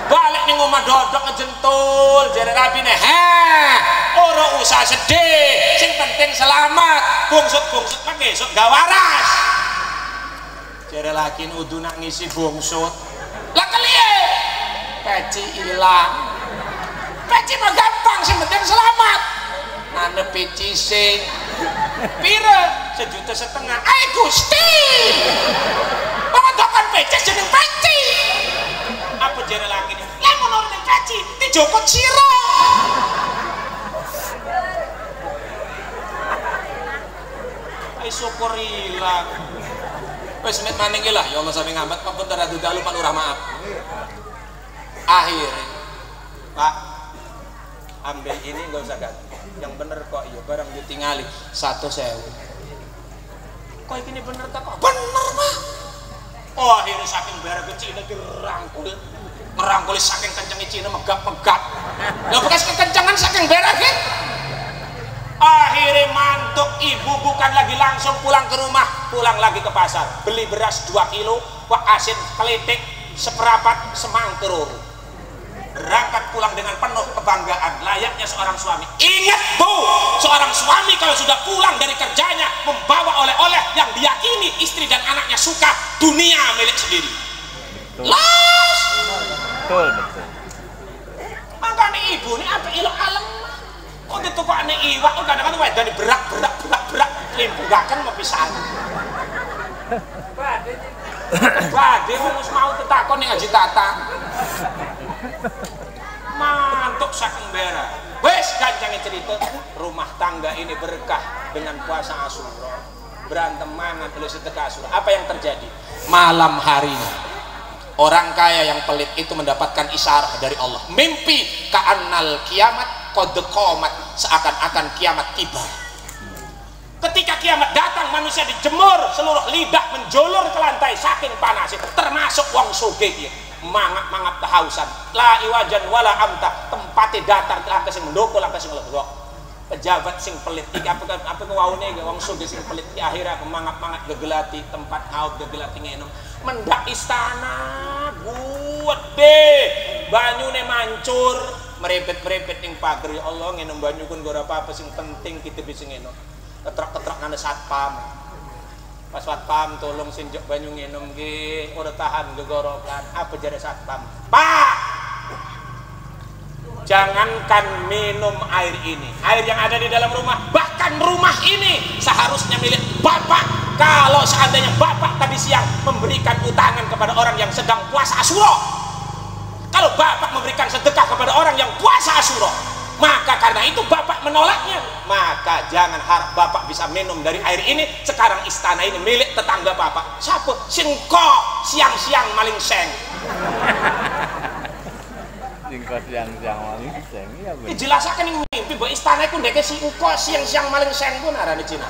Balik ning omah dodok ngejentul, jare rabine, "Heh, ora usah sedih, sing penting selamat. Bungsut-bungsut mah besok gak waras." Jare laki udu nak ngisi bungsut. Lah keliye? Peci hilang. Peci mah gampang, sing penting selamat. Nane peci sing Pira 1,5 juta. Ai Gusti. Pengotokan peces jeneng peci. Apa jare laki ini? Lah ngono ning peci, dijokot sira. Ai syukur ilang. Wis met maning iki lah ya Allah sampe ngambat pun rada dalu Pak Lurah maaf. Akhir Pak ambil ini enggak usah ganti. Yang bener kok iya barang ditingali 1.000. Kok ini bener tak kok? Bener Pak. Oh akhirnya saking barang Cina dirangkul. Ngerangkul saking kencengnya Cina megap-megap. Lah bekas kekencangan saking barang kan? Akhirnya mantuk ibu bukan lagi langsung pulang ke rumah, pulang lagi ke pasar, beli beras 2 kilo, wak asin kelitik seperapat semangkero. Berangkat pulang dengan penuh kebanggaan layaknya seorang suami. Ingat Bu, seorang suami kalau sudah pulang dari kerjanya membawa oleh-oleh yang diyakini istri dan anaknya suka, dunia milik sendiri. Las Betul. makanya ibu ini apa ilo alam. Oh gitu kok aneh iwak, kadang-kadang wedan berak limpugakan mau pisahan. Badhe wis mau tetakon ning Haji Tata. Mantuk saking bera. Wes kancane cerita rumah tangga ini berkah dengan puasa Asyura. Berantem mangan oleh sedekah Asyura. Apa yang terjadi? Malam harinya orang kaya yang pelit itu mendapatkan isyarat dari Allah. Mimpi ka'annal kiamat qad qamat, seakan-akan kiamat tiba. Ketika kiamat datang manusia dijemur, seluruh lidah menjulur ke lantai saking panasnya, termasuk wong sugih ya. Mangap-mangap kehausan. La iwajan wala amta, tempatnya datar langkah sing mendoko langkah sing legok. Pejabat sing pelit iki apa waune wong sugih sing pelit iki akhirnya mangap-mangap gegelati tempat haud gegelati ngenom. Mendak istana gede, banyune mancur, merepet-merepet ning pager. Ya Allah ngenom banyu kun ora apa-apa sing penting kita bisa ngenom. Ketrak-ketrak ngene satpam. Pas satpam tolong sinjok banyu ngenom ge ora tahan gegorokan. Apa jare satpam? Pak, jangankan minum air ini, air yang ada di dalam rumah, bahkan rumah ini seharusnya milik Bapak. Kalau seandainya Bapak tadi siang memberikan utangan kepada orang yang sedang puasa Asyura, kalau Bapak memberikan sedekah kepada orang yang puasa Asyura, maka karena itu Bapak menolaknya, maka jangan harap Bapak bisa minum dari air ini. Sekarang istana ini milik tetangga Bapak. Siapa? Singko siang-siang maling seng. Singko siang-siang maling seng. Iya bener. Dijelaskan ini mimpi bahwa istana itu ndeke singko siang-siang maling seng pun arane Cina.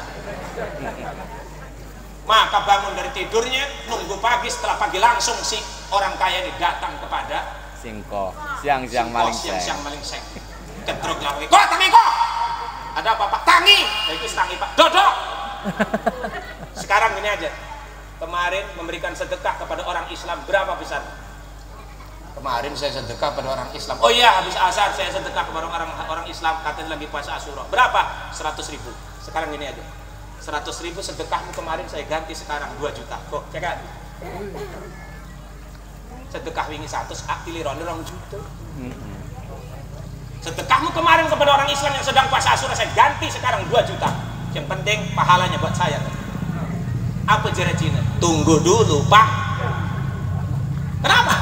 Maka bangun dari tidurnya, nunggu pagi, setelah pagi langsung si orang kaya ini datang kepada Singko siang-siang maling seng. Siang-siang maling seng. Ketruk lawi. Kok tangi kok? Ada apa Pak? Tangi. Ya itu tangi Pak. Dodok. Sekarang gini aja. Kemarin memberikan sedekah kepada orang Islam berapa besar? Kemarin saya sedekah kepada orang Islam. Oh iya, habis asar saya sedekah kepada orang Islam, katanya lagi puasa Asyura. Berapa? 100.000. Sekarang gini aja. 100.000 sedekahmu kemarin saya ganti sekarang 2 juta. Kok, cek sedekah wingi 100, aktilirone 2 juta. Sedekahmu kemarin kepada orang Islam yang sedang puasa Asyura saya ganti sekarang 2 juta. Yang penting pahalanya buat saya. Apa jere Cina? Tunggu dulu Pak. Kenapa?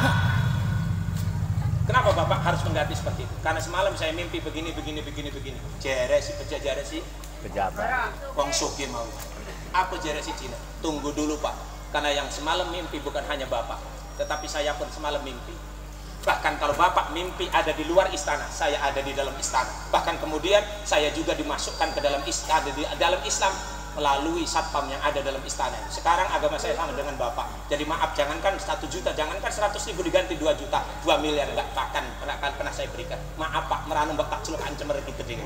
Kenapa Bapak harus mengganti seperti itu? Karena semalam saya mimpi begini. Jere si pejajar si Pejabat. wong sugih mau. Apa jere si Cina? Tunggu dulu Pak. Karena yang semalam mimpi bukan hanya Bapak, tetapi saya pun semalam mimpi. Bahkan kalau Bapak mimpi ada di luar istana, saya ada di dalam istana. Bahkan kemudian saya juga dimasukkan ke dalam istana, di dalam Islam melalui satpam yang ada dalam istana. Sekarang agama saya sama dengan Bapak. Jadi maaf, jangankan 1 juta, jangankan 100.000 diganti 2 juta, 2 miliar nggak pernah saya berikan. Maaf Pak, meranum baktak celuk ancam mereka gede.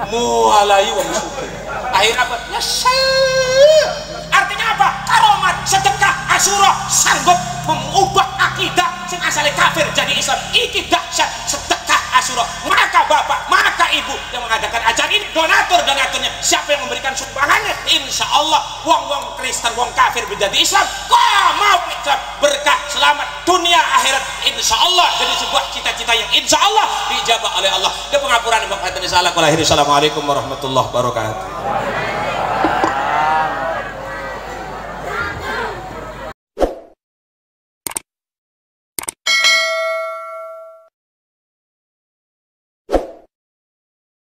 Muhalayu wong suku. Akhir apa? Nyesel. Artinya apa? Karomat sedekah Asyura sanggup mengubah akidah sing asale kafir jadi Islam. Iki dahsyat sedekah Asyura. Maka Bapak, maka Ibu yang mengadakan acara ini, donaturnya siapa yang memberikan sumbangannya, insya Allah wong Kristen, wong kafir menjadi Islam. Kau mau Islam berkah selamat dunia akhirat, insya Allah jadi sebuah cita-cita yang insya Allah dijabah oleh Allah. Dan pengapuran yang berkaitan salah. Assalamualaikum warahmatullahi wabarakatuh.